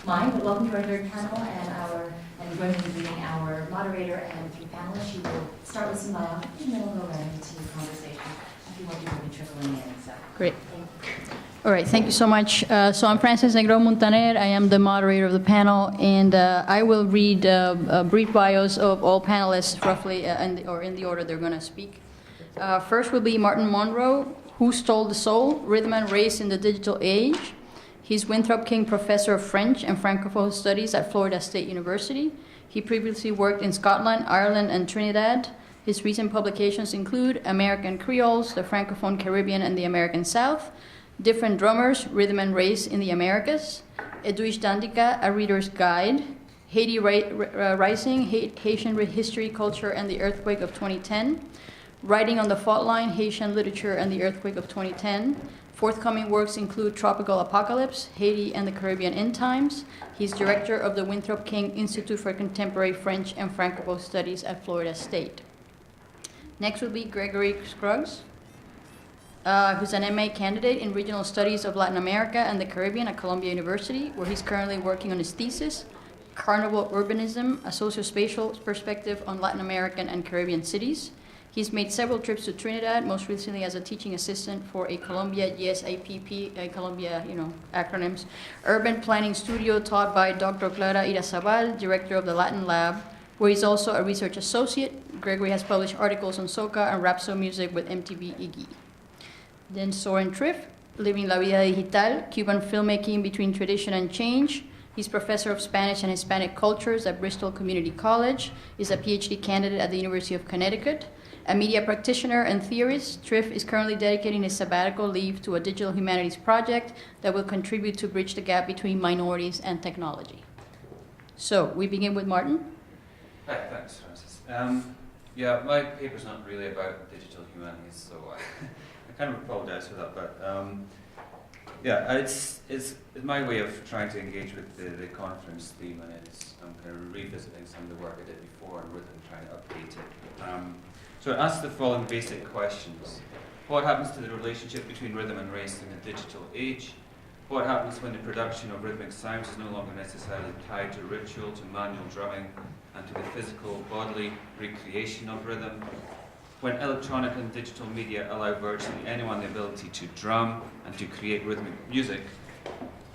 mine, but welcome to our third panel, and we're going to be reading our moderator and three panelists. She will start with some biography, and then we'll go right into the conversation. A few more people will be trickling in, so. Great. All right, thank you so much. So I'm Frances Negro Montaner. I am the moderator of the panel, and I will read brief bios of all panelists, roughly, in the order they're going to speak. First will be Martin Munro, Who Stole the Soul? Rhythm and Race in the Digital Age. He's Winthrop King Professor of French and Francophone Studies at Florida State University. He previously worked in Scotland, Ireland, and Trinidad. His recent publications include American Creoles, the Francophone Caribbean and the American South, Different Drummers, Rhythm and Race in the Americas, Edwidge Dandika, A Reader's Guide, Haiti Rising, Haitian History, Culture, and the Earthquake of 2010, Writing on the Fault Line, Haitian Literature and the Earthquake of 2010. Forthcoming works include Tropical Apocalypse, Haiti and the Caribbean End Times. He's director of the Winthrop King Institute for Contemporary French and Francophone Studies at Florida State. Next will be Gregory Scruggs, who's an MA candidate in Regional Studies of Latin America and the Caribbean at Columbia University, where he's currently working on his thesis, Carnival Urbanism, a Sociospatial Perspective on Latin American and Caribbean Cities. He's made several trips to Trinidad, most recently as a teaching assistant for a Columbia GSAPP, a Columbia, acronyms, urban planning studio taught by Dr. Clara Irasabal, director of the Latin Lab, where he's also a research associate. Gregory has published articles on Soca and Rhapsody music with MTV Iggy. Then Soren Triff, Living La Vida Digital, Cuban filmmaking between tradition and change. He's professor of Spanish and Hispanic cultures at Bristol Community College, is a PhD candidate at the University of Connecticut. A media practitioner and theorist, Triff is currently dedicating his sabbatical leave to a digital humanities project that will contribute to bridge the gap between minorities and technology. So, we begin with Martin. Hi, thanks, Frances. Yeah, my paper's not really about digital humanities, so I kind of apologize for that, but yeah, it's my way of trying to engage with the conference theme, and I'm kind of revisiting some of the work I did before and trying to update it. So it asks the following basic questions. What happens to the relationship between rhythm and race in the digital age? What happens when the production of rhythmic sounds is no longer necessarily tied to ritual, to manual drumming, and to the physical, bodily recreation of rhythm? When electronic and digital media allow virtually anyone the ability to drum and to create rhythmic music,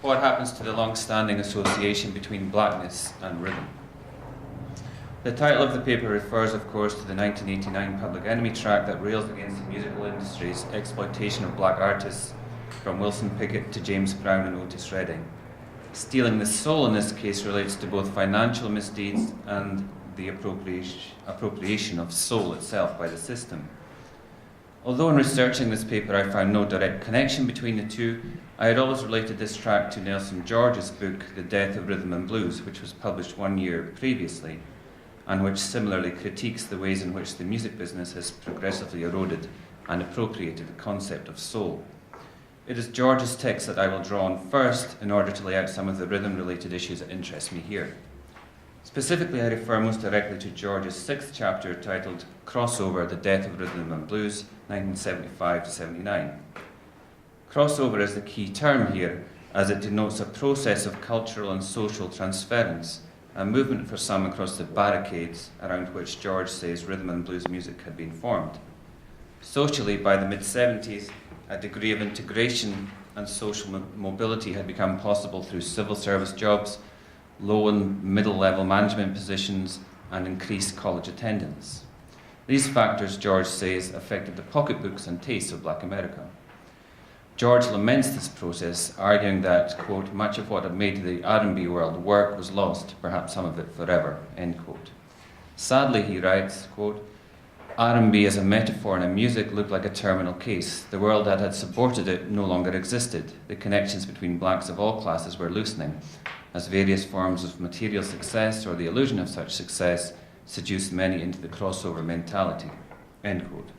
what happens to the long-standing association between blackness and rhythm? The title of the paper refers, of course, to the 1989 Public Enemy track that rails against the musical industry's exploitation of black artists, from Wilson Pickett to James Brown and Otis Redding. Stealing the soul in this case relates to both financial misdeeds and the appropriation of soul itself by the system. Although in researching this paper I found no direct connection between the two, I had always related this track to Nelson George's book, The Death of Rhythm and Blues, which was published 1 year previously, and which similarly critiques the ways in which the music business has progressively eroded and appropriated the concept of soul. It is George's text that I will draw on first in order to lay out some of the rhythm-related issues that interest me here. Specifically, I refer most directly to George's 6th chapter titled Crossover, The Death of Rhythm and Blues, 1975 to 79. Crossover is the key term here, as it denotes a process of cultural and social transference, a movement for some across the barricades around which George says rhythm and blues music had been formed. Socially, by the mid-70s, a degree of integration and social mobility had become possible through civil service jobs, low and middle-level management positions, and increased college attendance. These factors, George says, affected the pocketbooks and tastes of Black America. George laments this process, arguing that, quote, much of what had made the R&B world work was lost, perhaps some of it forever, end quote. Sadly, he writes, quote, R&B as a metaphor and a music looked like a terminal case. The world that had supported it no longer existed. The connections between blacks of all classes were loosening, as various forms of material success or the illusion of such success seduced many into the crossover mentality, end quote.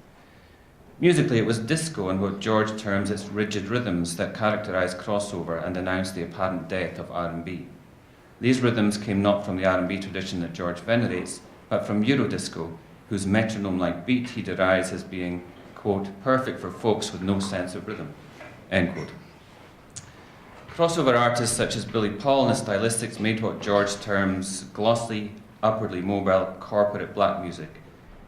Musically, it was disco and what George terms its rigid rhythms that characterised crossover and announced the apparent death of R&B. These rhythms came not from the R&B tradition that George venerates, but from Eurodisco, whose metronome-like beat he derides as being, quote, perfect for folks with no sense of rhythm, end quote. Crossover artists such as Billy Paul and his stylistics made what George terms glossy, upwardly mobile, corporate black music,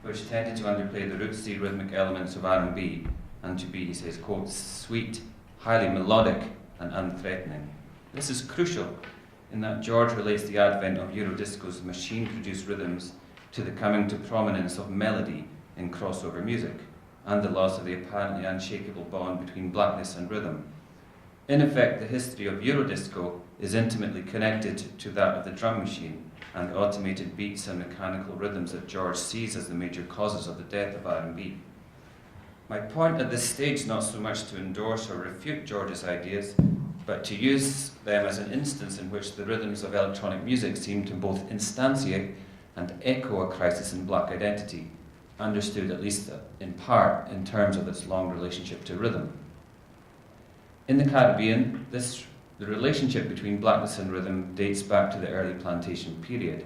which tended to underplay the rootsy rhythmic elements of R&B and to be, he says, quote, sweet, highly melodic and unthreatening. This is crucial in that George relates the advent of Eurodisco's machine-produced rhythms to the coming to prominence of melody in crossover music and the loss of the apparently unshakable bond between blackness and rhythm. In effect, the history of Eurodisco is intimately connected to that of the drum machine and the automated beats and mechanical rhythms that George sees as the major causes of the death of R&B. My point at this stage is not so much to endorse or refute George's ideas, but to use them as an instance in which the rhythms of electronic music seem to both instantiate and echo a crisis in black identity, understood at least in part in terms of its long relationship to rhythm. In the Caribbean, the relationship between blackness and rhythm dates back to the early plantation period,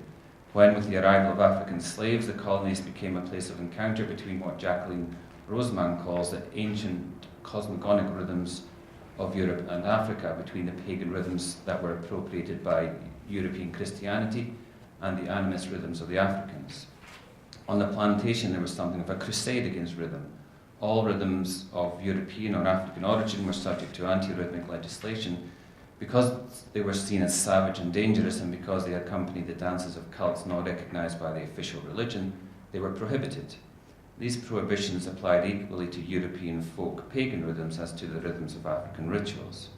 when with the arrival of African slaves, the colonies became a place of encounter between what Jacqueline Roseman calls the ancient cosmogonic rhythms of Europe and Africa, between the pagan rhythms that were appropriated by European Christianity and the animist rhythms of the Africans. On the plantation, there was something of a crusade against rhythm. All rhythms of European or African origin were subject to anti-rhythmic legislation because they were seen as savage and dangerous, and because they accompanied the dances of cults not recognized by the official religion, they were prohibited. These prohibitions applied equally to European folk pagan rhythms as to the rhythms of African rituals.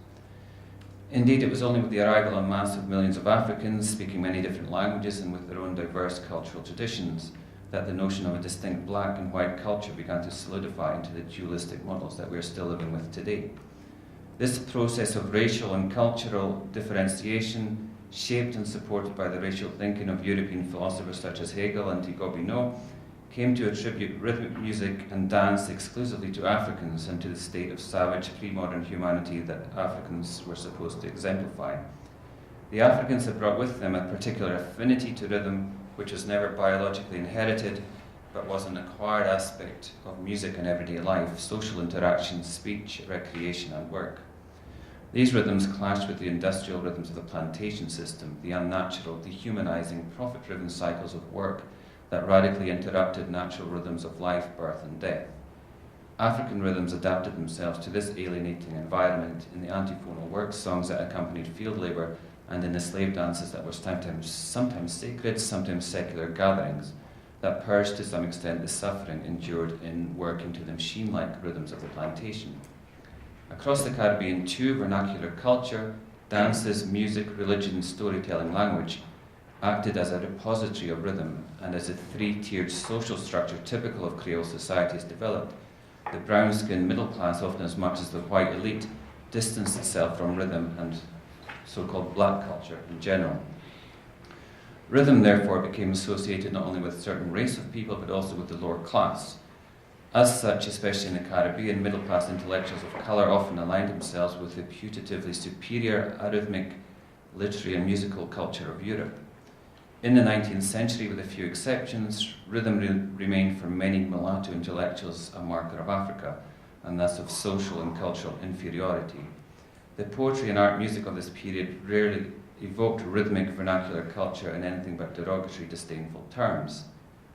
Indeed, it was only with the arrival en masse of millions of Africans speaking many different languages and with their own diverse cultural traditions that the notion of a distinct black and white culture began to solidify into the dualistic models that we are still living with today. This process of racial and cultural differentiation, shaped and supported by the racial thinking of European philosophers such as Hegel and Gobineau, came to attribute rhythmic music and dance exclusively to Africans and to the state of savage pre-modern humanity that Africans were supposed to exemplify. The Africans had brought with them a particular affinity to rhythm, which was never biologically inherited, but was an acquired aspect of music and everyday life, social interaction, speech, recreation, and work. These rhythms clashed with the industrial rhythms of the plantation system, the unnatural, dehumanizing, profit-driven cycles of work that radically interrupted natural rhythms of life, birth, and death. African rhythms adapted themselves to this alienating environment in the antiphonal work songs that accompanied field labor and in the slave dances that were sometimes sacred, sometimes secular gatherings that purged to some extent the suffering endured in working to the machine-like rhythms of the plantation. Across the Caribbean too, vernacular culture, dances, music, religion, storytelling, language acted as a repository of rhythm, and as a three-tiered social structure typical of Creole societies developed, the brown-skinned middle class, often as much as the white elite, distanced itself from rhythm and so-called black culture in general. Rhythm, therefore, became associated not only with a certain race of people, but also with the lower class. As such, especially in the Caribbean, middle-class intellectuals of colour often aligned themselves with the putatively superior arrhythmic, literary and musical culture of Europe. In the 19th century, with a few exceptions, rhythm remained for many mulatto intellectuals a marker of Africa, and thus of social and cultural inferiority. The poetry and art music of this period rarely evoked rhythmic vernacular culture in anything but derogatory, disdainful terms.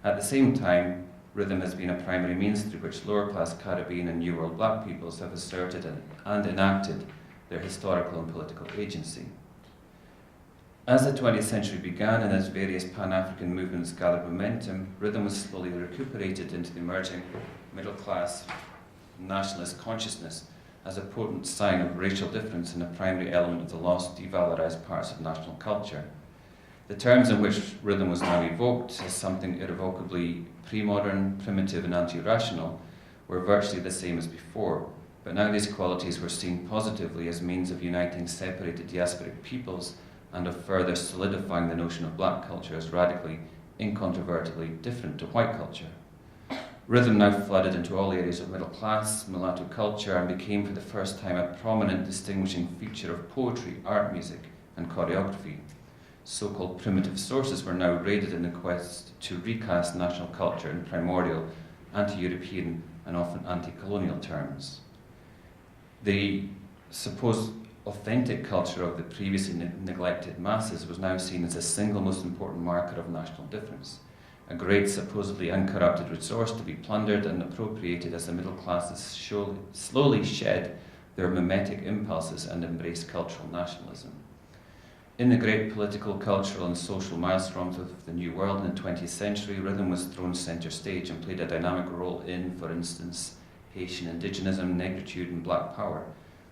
At the same time, rhythm has been a primary means through which lower-class Caribbean and New World black peoples have asserted and enacted their historical and political agency. As the 20th century began and as various Pan-African movements gathered momentum, rhythm was slowly recuperated into the emerging middle-class nationalist consciousness as a potent sign of racial difference and a primary element of the lost, devalorized parts of national culture. The terms in which rhythm was now evoked as something irrevocably pre-modern, primitive, and anti-rational were virtually the same as before, but now these qualities were seen positively as means of uniting separated diasporic peoples and of further solidifying the notion of black culture as radically, incontrovertibly different to white culture. Rhythm now flooded into all areas of middle class, mulatto culture, and became for the first time a prominent distinguishing feature of poetry, art music, and choreography. So-called primitive sources were now raided in the quest to recast national culture in primordial, anti-European, and often anti-colonial terms. The supposed authentic culture of the previously neglected masses was now seen as the single most important marker of national difference, a great supposedly uncorrupted resource to be plundered and appropriated as the middle classes slowly shed their mimetic impulses and embraced cultural nationalism. In the great political, cultural and social maelstroms of the New World in the 20th century, rhythm was thrown centre stage and played a dynamic role in, for instance, Haitian indigenism, negritude and black power,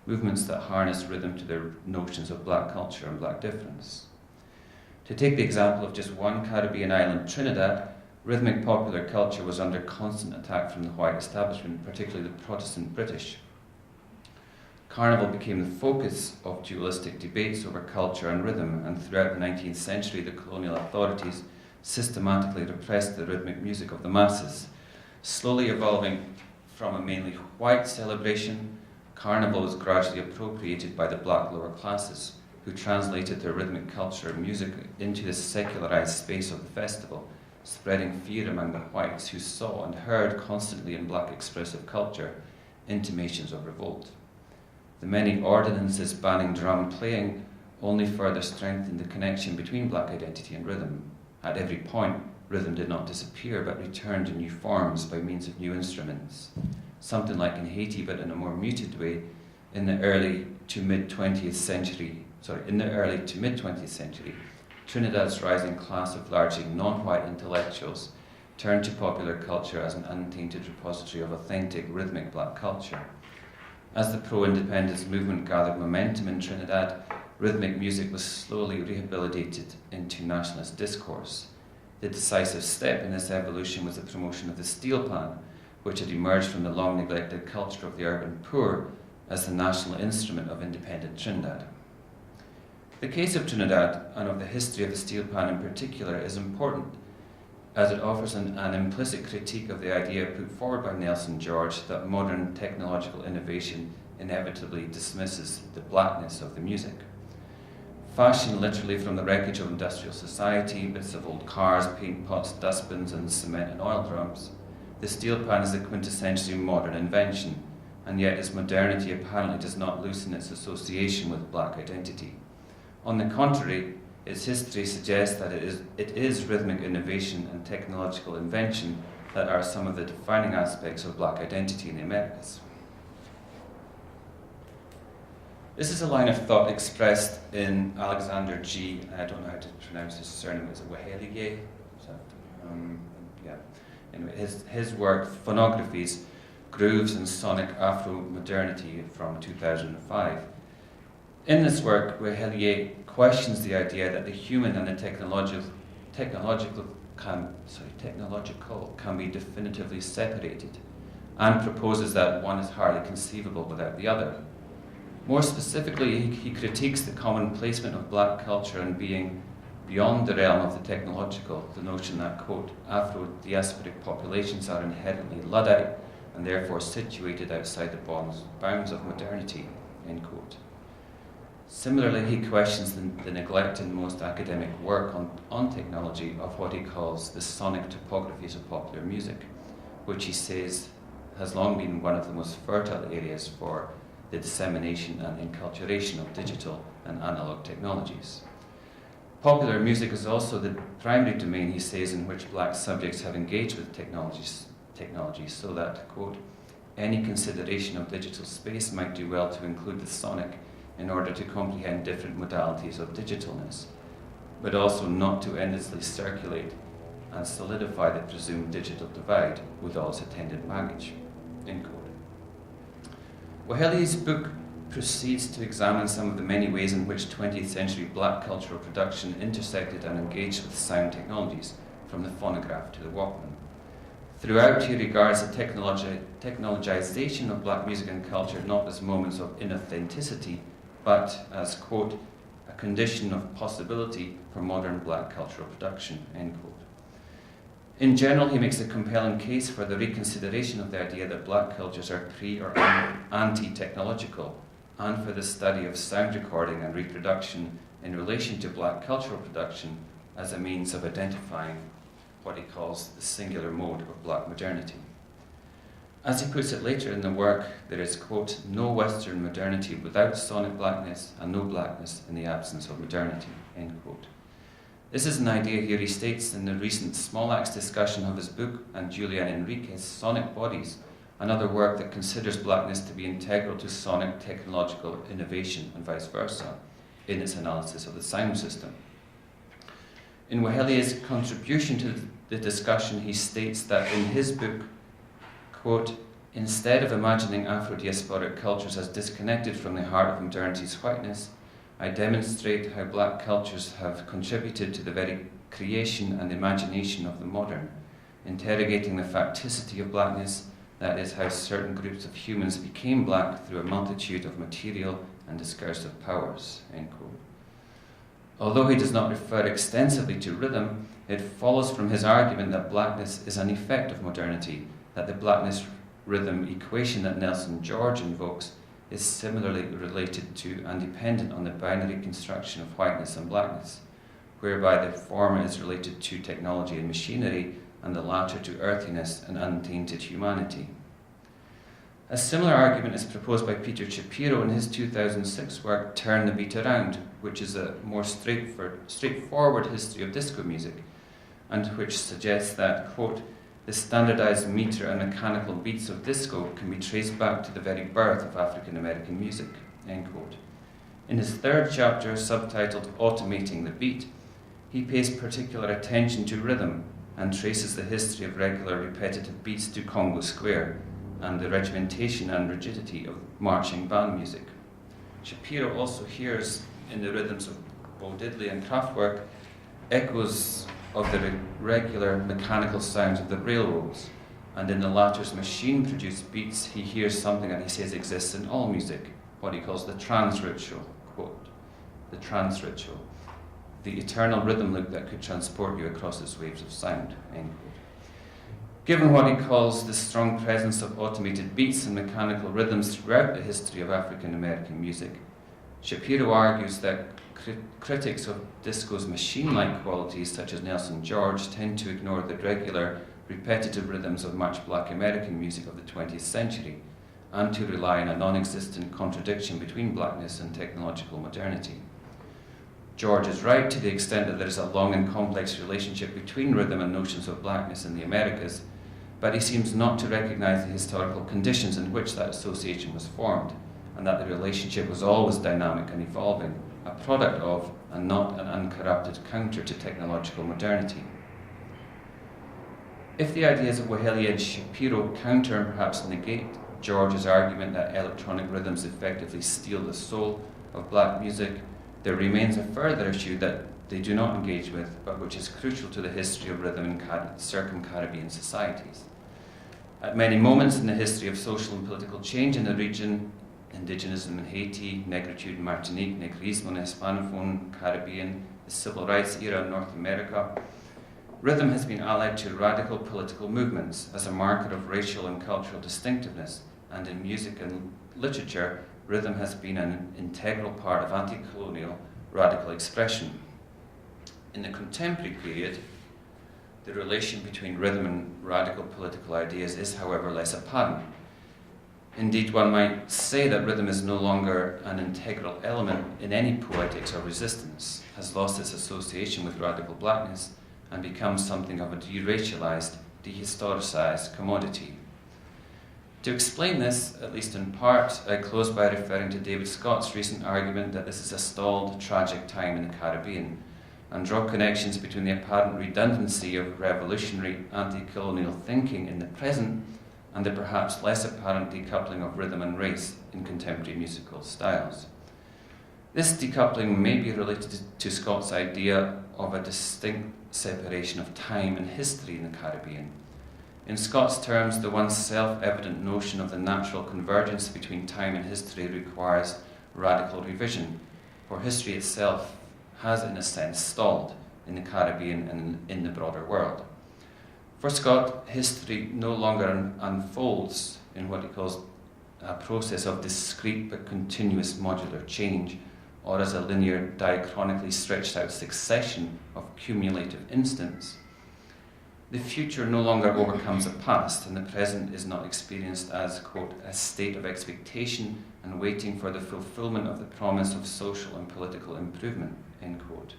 movements that harnessed rhythm to their notions of black culture and black difference. To take the example of just one Caribbean island, Trinidad, rhythmic popular culture was under constant attack from the white establishment, particularly the Protestant British. Carnival became the focus of dualistic debates over culture and rhythm, and throughout the 19th century the colonial authorities systematically repressed the rhythmic music of the masses. Slowly evolving from a mainly white celebration, Carnival was gradually appropriated by the black lower classes, who translated their rhythmic culture and music into the secularized space of the festival, spreading fear among the whites who saw and heard constantly in black expressive culture intimations of revolt. The many ordinances banning drum playing only further strengthened the connection between black identity and rhythm. At every point, rhythm did not disappear but returned in new forms by means of new instruments. Something like in Haiti, but in a more muted way, in the early to mid 20th century, Trinidad's rising class of largely non-white intellectuals turned to popular culture as an untainted repository of authentic rhythmic black culture. As the pro-independence movement gathered momentum in Trinidad, rhythmic music was slowly rehabilitated into nationalist discourse. The decisive step in this evolution was the promotion of the steel pan, which had emerged from the long-neglected culture of the urban poor as the national instrument of independent Trinidad. The case of Trinidad, and of the history of the steel pan in particular, is important as it offers an implicit critique of the idea put forward by Nelson George that modern technological innovation inevitably dismisses the blackness of the music. Fashioned literally from the wreckage of industrial society, bits of old cars, paint pots, dustbins, and cement and oil drums, the steel pan is a quintessentially modern invention, and yet its modernity apparently does not loosen its association with black identity. On the contrary, its history suggests that it is rhythmic innovation and technological invention that are some of the defining aspects of black identity in the Americas. This is a line of thought expressed in Alexander G. I don't know how to pronounce his surname. Is it Waheliye? Yeah. Anyway, his work, Phonographies, Grooves and Sonic Afro-Modernity from 2005. In this work, Waheliye questions the idea that the human and the technological can be definitively separated, and proposes that one is hardly conceivable without the other. More specifically, he critiques the common placement of black culture and being beyond the realm of the technological, the notion that, quote, Afro-diasporic populations are inherently Luddite and therefore situated outside the bounds of modernity, end quote. Similarly, he questions the neglected most academic work on technology of what he calls the sonic topographies of popular music, which he says has long been one of the most fertile areas for the dissemination and inculturation of digital and analog technologies. Popular music is also the primary domain, he says, in which black subjects have engaged with technology, so that, quote, any consideration of digital space might do well to include the sonic in order to comprehend different modalities of digitalness, but also not to endlessly circulate and solidify the presumed digital divide with all its attendant baggage, end quote. Waheliye's book proceeds to examine some of the many ways in which 20th century black cultural production intersected and engaged with sound technologies, from the phonograph to the Walkman. Throughout, he regards the technologization of black music and culture not as moments of inauthenticity, but as, quote, a condition of possibility for modern black cultural production, end quote. In general, he makes a compelling case for the reconsideration of the idea that black cultures are pre- or anti-technological, and for the study of sound recording and reproduction in relation to black cultural production as a means of identifying what he calls the singular mode of black modernity. As he puts it later in the work, there is, quote, no Western modernity without sonic blackness and no blackness in the absence of modernity, end quote. This is an idea he restates in the recent Small Axe discussion of his book and Julian Enrique's Sonic Bodies, another work that considers blackness to be integral to sonic technological innovation and vice versa in its analysis of the sound system. In Wahelia's contribution to the discussion, he states that in his book, quote, instead of imagining Afro-diasporic cultures as disconnected from the heart of modernity's whiteness, I demonstrate how black cultures have contributed to the very creation and imagination of the modern, interrogating the facticity of blackness, that is, how certain groups of humans became black through a multitude of material and discursive powers, end quote. Although he does not refer extensively to rhythm, it follows from his argument that blackness is an effect of modernity, that the blackness-rhythm equation that Nelson George invokes is similarly related to and dependent on the binary construction of whiteness and blackness, whereby the former is related to technology and machinery, and the latter to earthiness and untainted humanity. A similar argument is proposed by Peter Shapiro in his 2006 work, Turn the Beat Around, which is a more straightforward history of disco music, and which suggests that, quote, the standardized meter and mechanical beats of disco can be traced back to the very birth of African American music, end quote. In his third chapter, subtitled Automating the Beat, he pays particular attention to rhythm and traces the history of regular repetitive beats to Congo Square and the regimentation and rigidity of marching band music. Shapiro also hears in the rhythms of Bo Diddley and Kraftwerk echoes of the regular mechanical sounds of the railroads, and in the latter's machine-produced beats he hears something that he says exists in all music, what he calls the trans ritual, quote, the trans ritual, the eternal rhythm loop that could transport you across its waves of sound, end quote. Given what he calls the strong presence of automated beats and mechanical rhythms throughout the history of African American music, Shapiro argues that critics of disco's machine-like qualities, such as Nelson George, tend to ignore the regular, repetitive rhythms of much black American music of the 20th century, and to rely on a non-existent contradiction between blackness and technological modernity. George is right to the extent that there is a long and complex relationship between rhythm and notions of blackness in the Americas, but he seems not to recognize the historical conditions in which that association was formed, and that the relationship was always dynamic and evolving, a product of, and not an uncorrupted counter to technological modernity. If the ideas of Wahelia and Shapiro counter and perhaps negate George's argument that electronic rhythms effectively steal the soul of black music, there remains a further issue that they do not engage with, but which is crucial to the history of rhythm in circum-Caribbean societies. At many moments in the history of social and political change in the region, indigenism in Haiti, negritude in Martinique, negrismo in Hispanophone, Caribbean, the civil rights era in North America, rhythm has been allied to radical political movements as a marker of racial and cultural distinctiveness, and in music and literature, rhythm has been an integral part of anti-colonial radical expression. In the contemporary period, the relation between rhythm and radical political ideas is, however, less apparent. Indeed, one might say that rhythm is no longer an integral element in any poetics or resistance, has lost its association with radical blackness, and become something of a deracialized, dehistoricized commodity. To explain this, at least in part, I close by referring to David Scott's recent argument that this is a stalled, tragic time in the Caribbean, and draw connections between the apparent redundancy of revolutionary anti-colonial thinking in the present and the perhaps less apparent decoupling of rhythm and race in contemporary musical styles. This decoupling may be related to Scott's idea of a distinct separation of time and history in the Caribbean. In Scott's terms, the once self-evident notion of the natural convergence between time and history requires radical revision, for history itself has, in a sense, stalled in the Caribbean and in the broader world. For Scott, history no longer unfolds in what he calls a process of discrete but continuous modular change, or as a linear, diachronically stretched out succession of cumulative instants. The future no longer overcomes the past, and the present is not experienced as, quote, a state of expectation and waiting for the fulfillment of the promise of social and political improvement, end quote.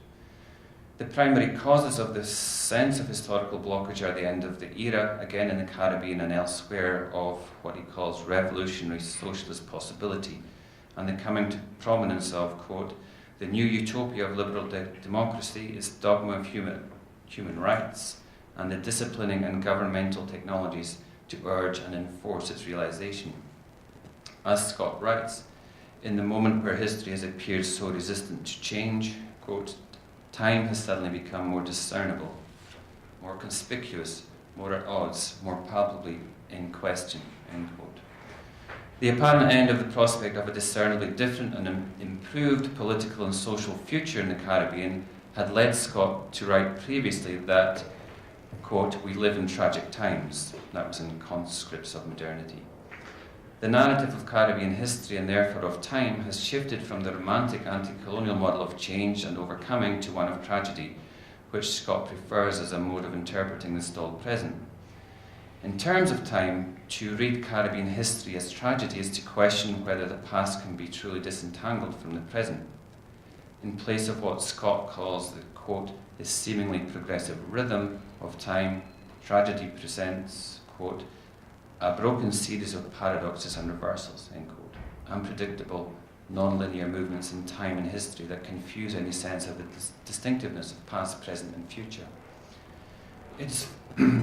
The primary causes of this sense of historical blockage are the end of the era, again in the Caribbean and elsewhere, of what he calls revolutionary socialist possibility, and the coming to prominence of, quote, the new utopia of liberal democracy is dogma of human rights, and the disciplining and governmental technologies to urge and enforce its realization. As Scott writes, in the moment where history has appeared so resistant to change, quote, time has suddenly become more discernible, more conspicuous, more at odds, more palpably in question, end quote. The apparent end of the prospect of a discernibly different and improved political and social future in the Caribbean had led Scott to write previously that, quote, we live in tragic times. That was in Conscripts of Modernity. The narrative of Caribbean history, and therefore of time, has shifted from the romantic anti-colonial model of change and overcoming to one of tragedy, which Scott prefers as a mode of interpreting the stalled present. In terms of time, to read Caribbean history as tragedy is to question whether the past can be truly disentangled from the present. In place of what Scott calls the, quote, the seemingly progressive rhythm of time, tragedy presents, quote, a broken series of paradoxes and reversals, end quote, unpredictable, non-linear movements in time and history that confuse any sense of the distinctiveness of past, present, and future. It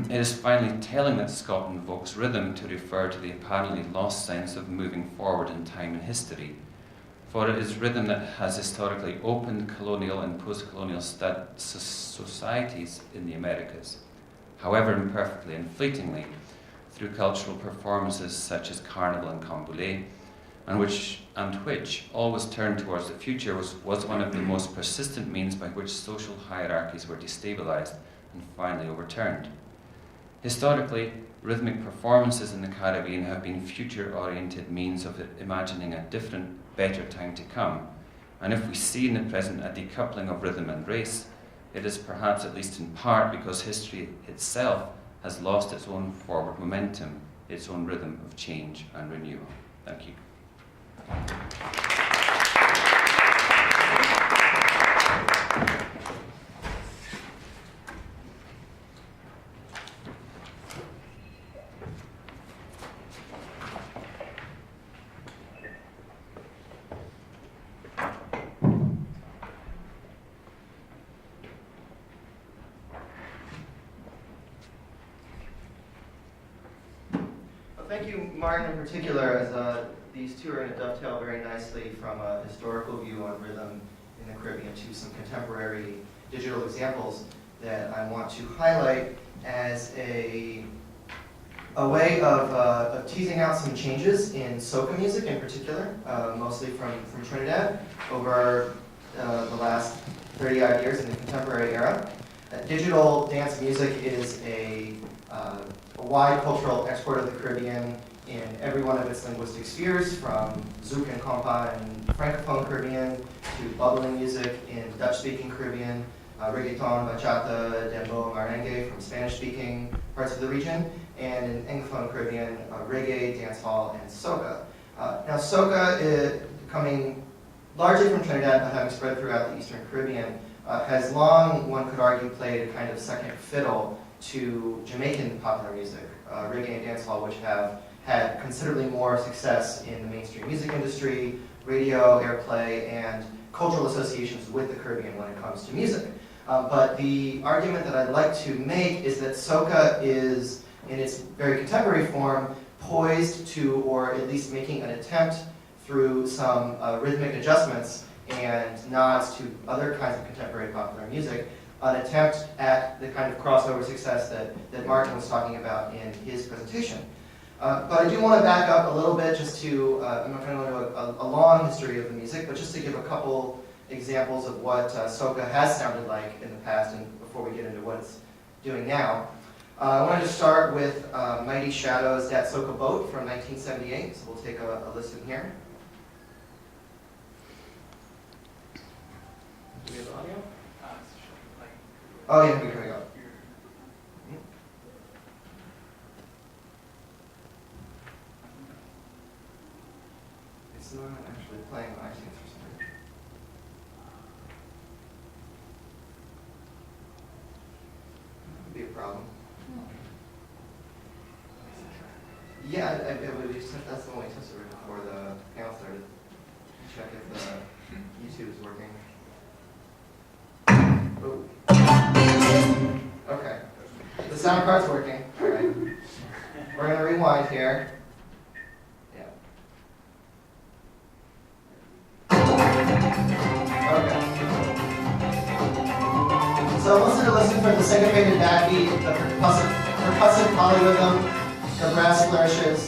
is finally telling that Scott invokes rhythm to refer to the apparently lost sense of moving forward in time and history, for it is rhythm that has historically opened colonial and post-colonial societies in the Americas, however imperfectly and fleetingly, through cultural performances such as Carnival and Canboulay, and which always turned towards the future, was one of the most persistent means by which social hierarchies were destabilized and finally overturned. Historically, rhythmic performances in the Caribbean have been future-oriented means of imagining a different, better time to come, and if we see in the present a decoupling of rhythm and race, it is perhaps at least in part because history itself has lost its own forward momentum, its own rhythm of change and renewal. Thank you. Thank you, Martin, in particular, as these two are going to dovetail very nicely from a historical view on rhythm in the Caribbean to some contemporary digital examples that I want to highlight as a way of teasing out some changes in soca music in particular, mostly from Trinidad, over the last 30-odd years in the contemporary era. Digital dance music is a wide cultural export of the Caribbean in every one of its linguistic spheres, from zouk and compa in Francophone Caribbean to bubbling music in Dutch-speaking Caribbean, reggaeton, bachata, dembow, merengue from Spanish-speaking parts of the region, and in Anglophone Caribbean, reggae, dancehall, and soca. Now, soca, coming largely from Trinidad but having spread throughout the Eastern Caribbean, has long, one could argue, played a kind of second fiddle to Jamaican popular music, reggae and dancehall, which have had considerably more success in the mainstream music industry, radio, airplay, and cultural associations with the Caribbean when it comes to music. But the argument that I'd like to make is that soca is, in its very contemporary form, poised to, or at least making an attempt through some rhythmic adjustments and nods to other kinds of contemporary popular music, an attempt at the kind of crossover success that Martin was talking about in his presentation. But I do want to back up a little bit just to, I'm not going to go into a long history of the music, but just to give a couple examples of what soca has sounded like in the past and before we get into what it's doing now. I wanted to start with Mighty Shadow's Dat Soca Boat from 1978, so we'll take a listen here. Do we have audio? Oh yeah, here we go. It's not actually playing on iTunes for some reason. That would be a problem. Yeah, that's the one we tested right before the panel started. Check if the YouTube is working. Oh. Okay. The sound card's working. All right. We're going to rewind here. Yeah. Okay. So I want you to listen for the syncopated backbeat, the percussive polyrhythm, the brass flourishes.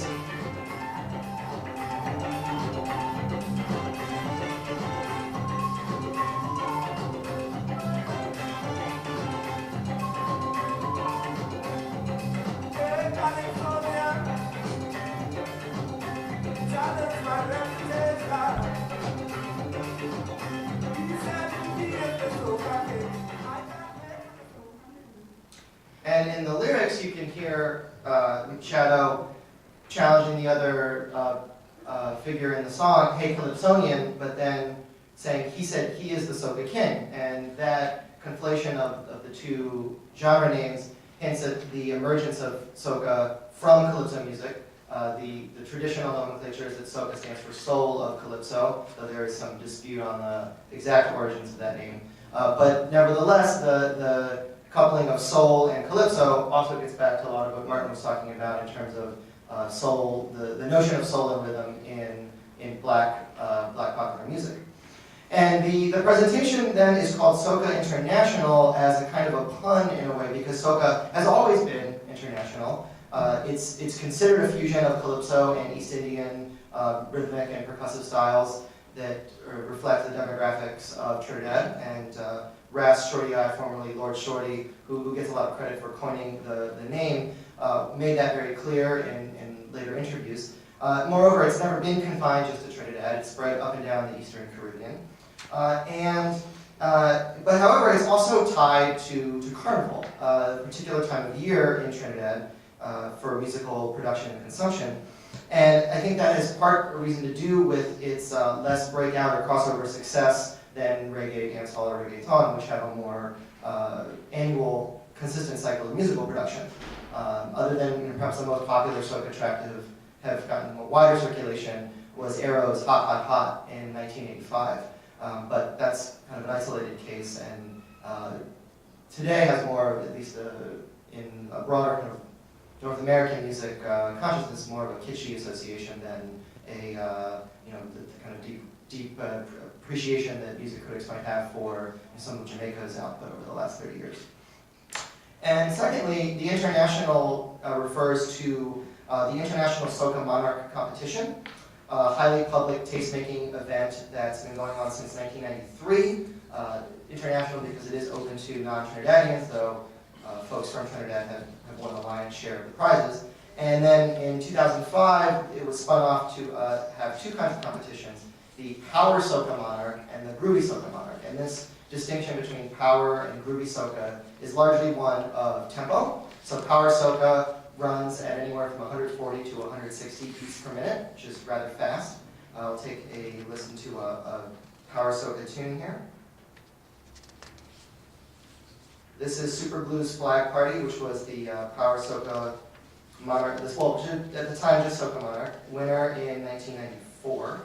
And in the lyrics, you can hear Shadow challenging the other figure in the song, "Hey Calypsonian," but then saying he said he is the Soca king. And that conflation of the two genre names hints at the emergence of Soca from Calypso music. The traditional nomenclature is that Soca stands for Soul of Calypso, though there is some dispute on the exact origins of that name. But nevertheless, the coupling of soul and calypso also gets back to a lot of what Martin was talking about in terms of soul, the notion of soul and rhythm in black popular music. And the presentation then is called Soca International as a kind of a pun in a way, because Soca has always been international. It's considered a fusion of calypso and East Indian rhythmic and percussive styles that reflect the demographics of Trinidad. And Ras Shorty I, formerly Lord Shorty, who gets a lot of credit for coining the name, made that very clear in later interviews. Moreover, it's never been confined just to Trinidad. It's spread up and down the Eastern Caribbean. But however, it's also tied to Carnival, a particular time of year in Trinidad for musical production and consumption. And I think that has part a reason to do with its less breakout or crossover success than reggae, dancehall, or reggaeton, which have a more annual, consistent cycle of musical production. Other than perhaps the most popular soca track to have gotten a wider circulation was Arrow's Hot Hot Hot in 1985. But that's kind of an isolated case, and today has more, at least in a broader kind of North American music consciousness, more of a kitschy association than a the kind of deep appreciation that music critics might have for some of Jamaica's output over the last 30 years. And secondly, the international refers to the International Soca Monarch Competition, a highly public taste-making event that's been going on since 1993. International because it is open to non-Trinidadians, though folks from Trinidad have won the lion's share of the prizes. And then in 2005, it was spun off to have two kinds of competitions, the Power Soca Monarch and the Groovy Soca Monarch. And this distinction between power and groovy soca is largely one of tempo. So Power Soca runs at anywhere from 140 to 160 beats per minute, which is rather fast. I'll take a listen to a Power Soca tune here. This is Super Blues Flag Party, which was the Power Soca Monarch, well, at the time just Soca Monarch, winner in 1994.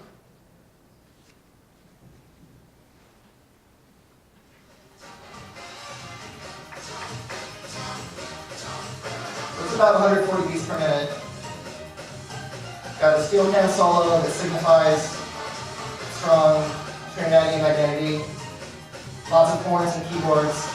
It's about 140 beats per minute. Got a steel can solo that signifies strong Trinidadian identity. Lots of horns and keyboards.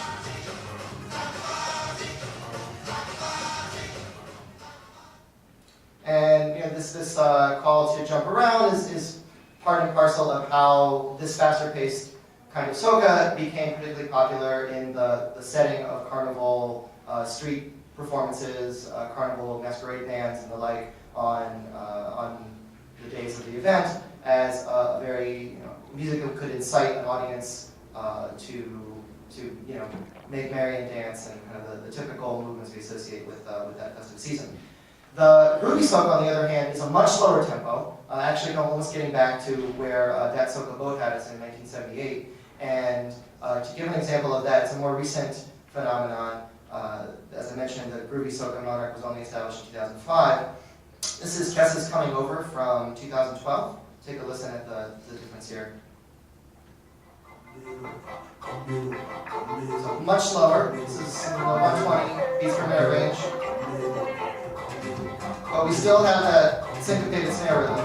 And this call to jump around is part and parcel of how this faster-paced kind of soca became particularly popular in the setting of carnival street performances, carnival masquerade bands, and the like on the days of the event, as a very music that could incite an audience to make merry and dance, and kind of the typical movements we associate with that festive season. The groovy soca, on the other hand, is a much slower tempo, actually almost getting back to where that soca boat had us in 1978. And to give an example of that, it's a more recent phenomenon. As I mentioned, the groovy soca monarch was only established in 2005. This is Kessa's Coming Over from 2012. Take a listen at the difference here. So much slower. This is in the 120 beats per minute range. But we still have that syncopated snare rhythm.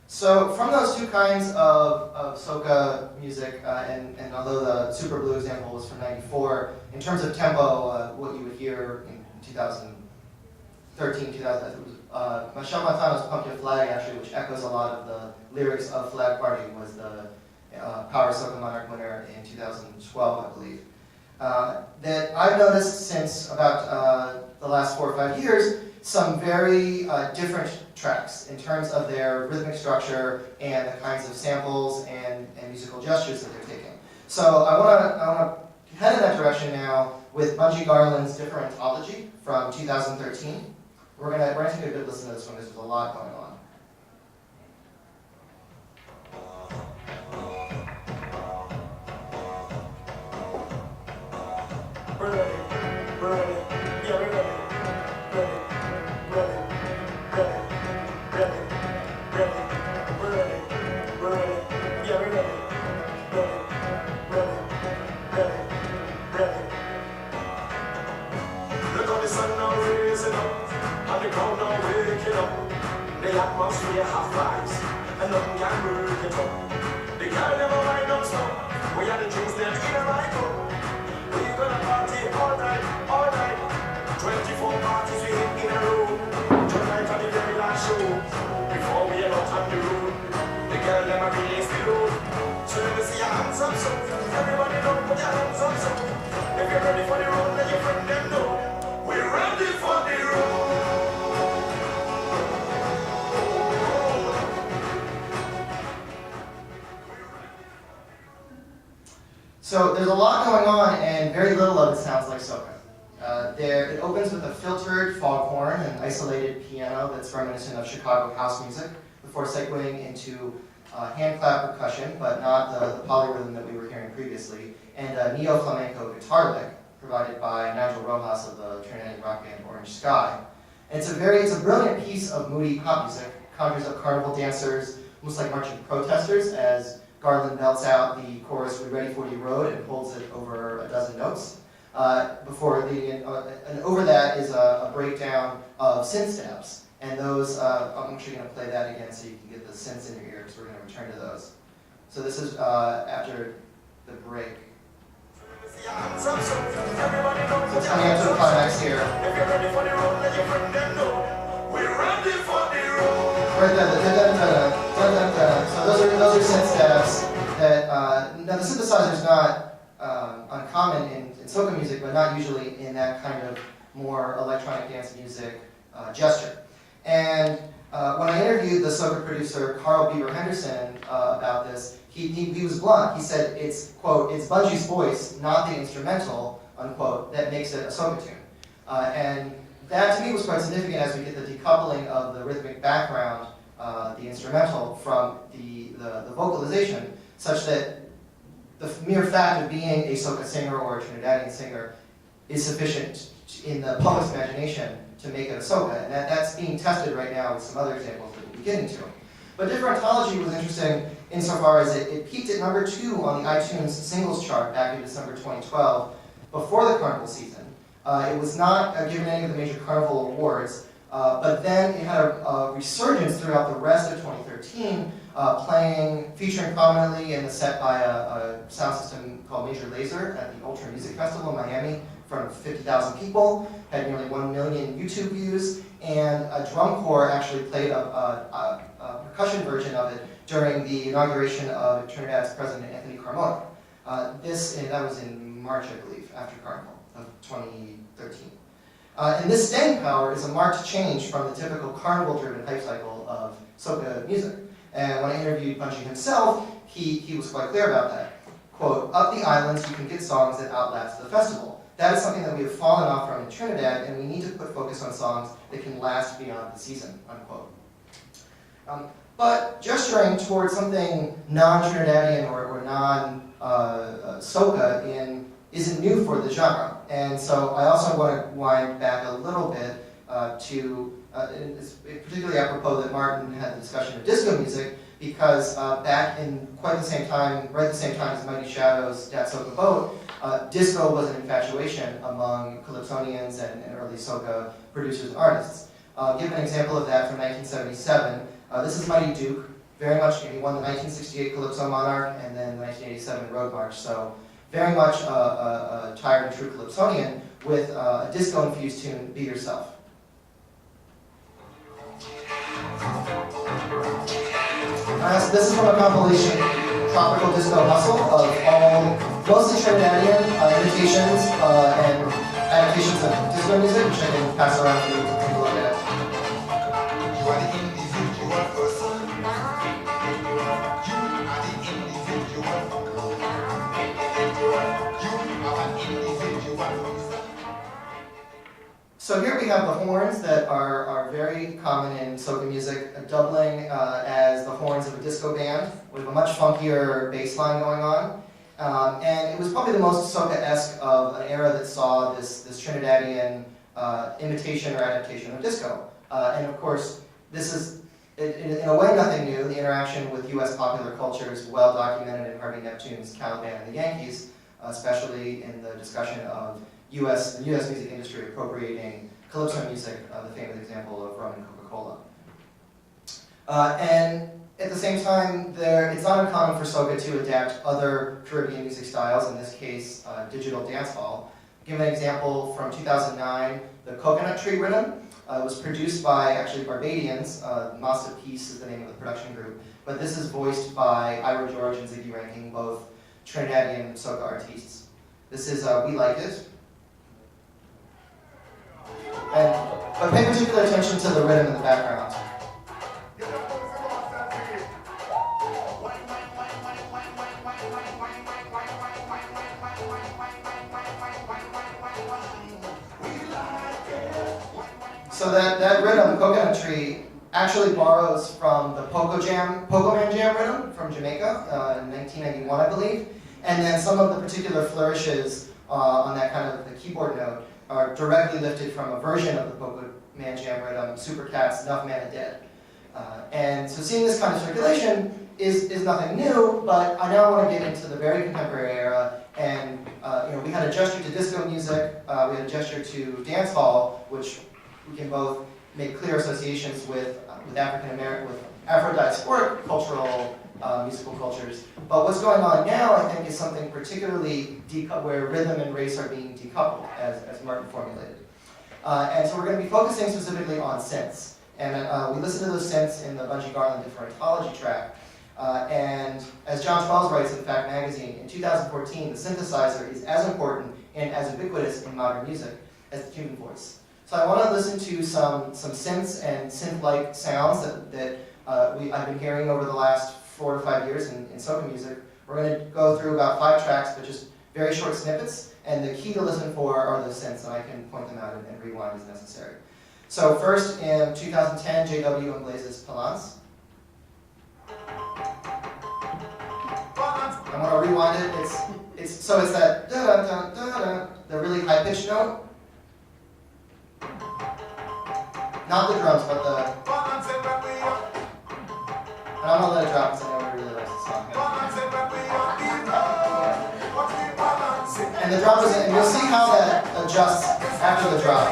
So from those two kinds of soca music, and although the Super Blue example was from '94, in terms of tempo, what you would hear in 2013, 2000, it was Michelle Montano's Pump Your Flag, actually, which echoes a lot of the lyrics of Flag Party, was the Power Soca Monarch winner in 2012, I believe. That I've noticed since about the last 4 or 5 years, some very different tracks in terms of their rhythmic structure and the kinds of samples and musical gestures that they're taking. So I want to head in that direction now with Bungie Garland's Differentology from 2013. We're gonna take a good listen to this one because there's a lot going on. Atmosphere half rise, and nothing can break it up. The girl never mind up stop. We are the drinks that in a right up. We gonna party all night. 24 parties we hit in a row. Tonight on the very last show. Before we are out on the road, the girl never release the road. So let me see your hands up, so everybody know, put your hands up, so if you're ready for the road, let your friend them know. We're ready for the road. So there's a lot going on, and very little of it sounds like soca. It opens with a filtered foghorn and isolated piano that's reminiscent of Chicago house music, before segueing into hand clap percussion, but not the polyrhythm that we were hearing previously, and a neo-flamenco guitar lick provided by Nigel Rojas of the Trinidadian rock band Orange Sky. And it's a brilliant piece of moody pop music, conjures up carnival dancers, almost like marching protesters, as Garland belts out the chorus, "We're ready for the road," and holds it over a dozen notes. And over that is a breakdown of synth stabs. And those, I'm actually going to play that again so you can get the synths in your ear, because we're going to return to those. So this is after the break. So it's coming up to the climax here. Right there, so those are synth stabs that, now the synthesizer is not uncommon in soca music, but not usually in that kind of more electronic dance music gesture. And when I interviewed the soca producer Carl Bieber Henderson about this, he was blunt. He said it's, quote, "it's Bungie's voice, not the instrumental," unquote, that makes it a soca tune. And that to me was quite significant as we get the decoupling of the rhythmic background, the instrumental, from the vocalization, such that the mere fact of being a soca singer or a Trinidadian singer is sufficient in the public's imagination to make it a soca. And that's being tested right now with some other examples that we'll be getting to. But Differentology was interesting insofar as it peaked at number 2 on the iTunes singles chart back in December 2012, before the carnival season. It was not given any of the major carnival awards, but then it had a resurgence throughout the rest of 2013, featuring prominently in the set by a sound system called Major Lazer at the Ultra Music Festival in Miami, in front of 50,000 people, had nearly 1 million YouTube views, and a drum corps actually played a percussion version of it during the inauguration of Trinidad's President Anthony Carmona. That was in March, I believe, after Carnival of 2013. And this staying power is a marked change from the typical carnival-driven hype cycle of soca music. And when I interviewed Bungie himself, he was quite clear about that. quote, up the islands you can get songs that outlast the festival. That is something that we have fallen off from in Trinidad, and we need to put focus on songs that can last beyond the season, unquote. But gesturing towards something non-Trinidadian or non-Soca isn't new for the genre. And so I also want to wind back a little bit it's particularly apropos that Martin had the discussion of disco music, because back in right at the same time as Mighty Shadow's Dat Soca Boat, disco was an infatuation among Calypsonians and early Soca producers and artists. I'll give an example of that from 1977. This is Mighty Duke, very much, he won the 1968 Calypso Monarch and then the 1987 Road March, so very much a tired and true Calypsonian with a disco-infused tune, Be Yourself. This is from a compilation, Tropical Disco Hustle, of all mostly Trinidadian imitations and adaptations of disco music, which I can pass around for you to take a look at. You are the individual person. You are the individual. You are an individual person. So here we have the horns that are very common in soca music, doubling as the horns of a disco band with a much funkier bass line going on. And it was probably the most soca-esque of an era that saw this Trinidadian imitation or adaptation of disco. And of course, this is, in a way, nothing new. The interaction with US popular culture is well documented in Harvey Neptune's Caliban and the Yankees, especially in the discussion of the US music industry appropriating calypso music, the famous example of rum and Coca-Cola. And at the same time, it's not uncommon for soca to adapt other Caribbean music styles, in this case, digital dancehall. Give an example from 2009, the Coconut Tree Rhythm. It was produced by, actually, Barbadians. Masterpiece is the name of the production group. But this is voiced by Ira George and Ziggy Ranking, both Trinidadian soca artists. This is We Like It. But pay particular attention to the rhythm in the background. So that rhythm, Coconut Tree, actually borrows from the Pogo Man Jam rhythm from Jamaica in 1991, I believe. And then some of the particular flourishes on that kind of the keyboard note are directly lifted from a version of the Pogo Man Jam rhythm, Supercat's Enough Man a Dead. And so seeing this kind of circulation is nothing new, but I now want to get into the very contemporary era. And we had a gesture to disco music, we had a gesture to dance hall, which we can both make clear associations with African American, with Afro-diasporic cultural musical cultures. But what's going on now, I think, is something particularly where rhythm and race are being decoupled, as Martin formulated. And so we're going to be focusing specifically on synths. And we listened to those synths in the Bungie Garland Differentology track. And as John Twells writes in Fact Magazine, in 2014, the synthesizer is as important and as ubiquitous in modern music as the human voice. So I want to listen to some synths and synth-like sounds that I've been hearing over the last 4 to 5 years in soca music. We're going to go through about 5 tracks, but just very short snippets. And the key to listen for are the synths, and I can point them out and rewind as necessary. So first, in 2010, JW and Blaze's Palance. I'm going to rewind it. It's that da-da-da-da-da, the really high-pitched note. Not the drums, but the... And I'm going to let it drop because I know everybody really likes the song. And the drop is in, and you'll see how that adjusts after the drop.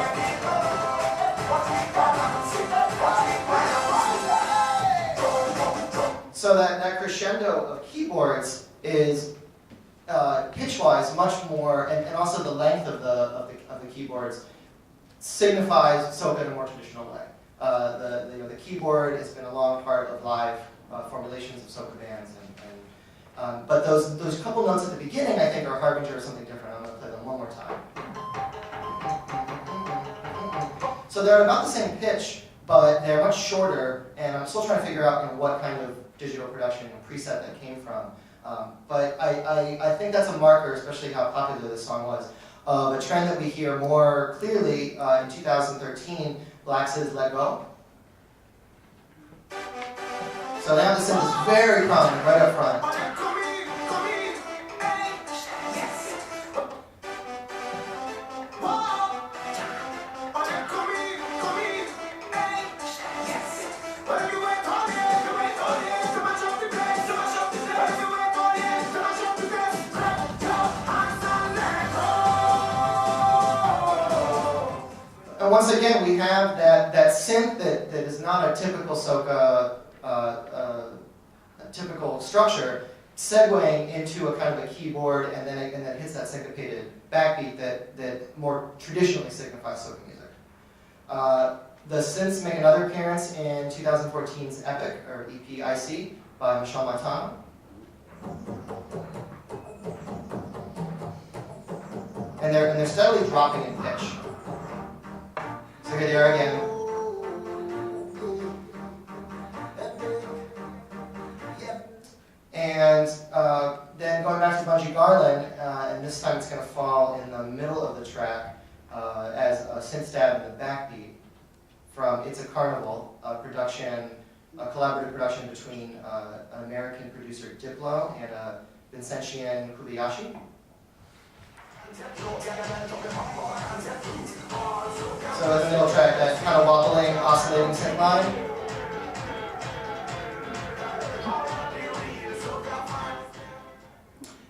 So that crescendo of keyboards is pitch-wise much more, and also the length of the keyboards signifies soca in a more traditional way. The keyboard has been a long part of live formulations of soca bands, but those couple notes at the beginning, I think, are harbinger of something different. I'm going to play them one more time. So they're about the same pitch, but they're much shorter, and I'm still trying to figure out what kind of digital production and preset that came from. But I think that's a marker, especially how popular this song was, of a trend that we hear more clearly in 2013, Blacks' Let Go. So now the synth is very prominent right up front. And once again, we have that synth that is not a typical soca, typical structure, segueing into a kind of a keyboard, and then it hits that syncopated backbeat that more traditionally signifies soca music. The synths make another appearance in 2014's Epic, or EP IC, by Michelle Montano. And they're steadily dropping in pitch. So here they are again. And then going back to Bungie Garland, and this time it's going to fall in the middle of the track as a synth stab in the backbeat from It's a Carnival, a collaborative production between an American producer Diplo and a Vincentian Kobayashi. So in the middle track, that kind of wobbling, oscillating synth line.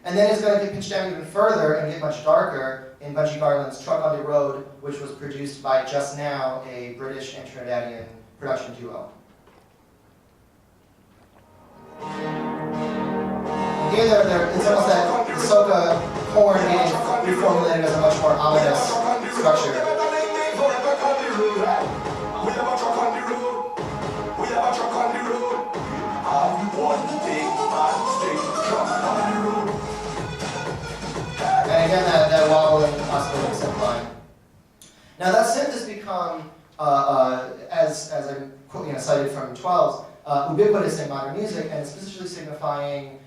And then it's going to get pitched down even further and get much darker in Bungie Garland's Truck on the Road, which was produced by Just Now, a British and Trinidadian production duo. Here, it's almost that the soca horn being reformulated as a much more ominous structure. And again, that wobbling, oscillating synth line. Now that synth has become, as I cited from 12s, ubiquitous in modern music, and especially signifying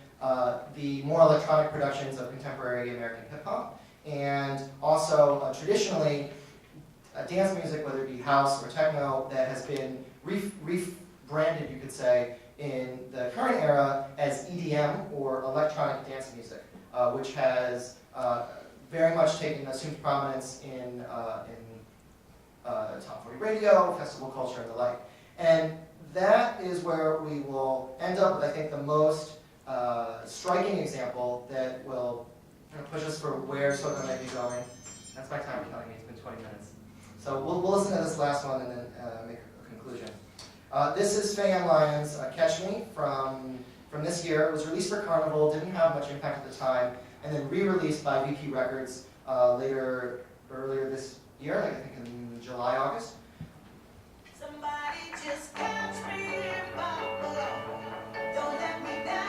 the more electronic productions of contemporary American hip-hop, and also traditionally dance music, whether it be house or techno, that has been rebranded, you could say, in the current era as EDM, or electronic dance music, which has very much taken assumed prominence in top 40 radio, festival culture, and the like. And that is where we will end up with, I think, the most striking example that will kind of push us for where soca might be going. That's my time counting. It's been 20 minutes. So we'll listen to this last one and then make a conclusion. This is Faye Ann Lyons' Catch Me from this year. It was released for Carnival, didn't have much impact at the time, and then re-released by VP Records earlier this year, like I think in July, August. Somebody just catch me if I fall. Don't let me down.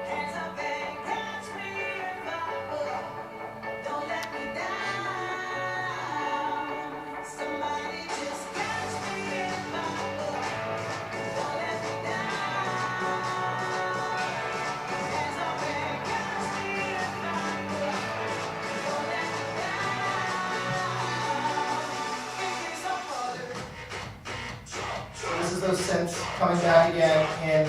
Hands up and catch me if I fall. Don't let me down. Somebody just catch me if I fall. Don't let me down. Hands up and catch me if I fall. Don't let me So this is those synths coming back again in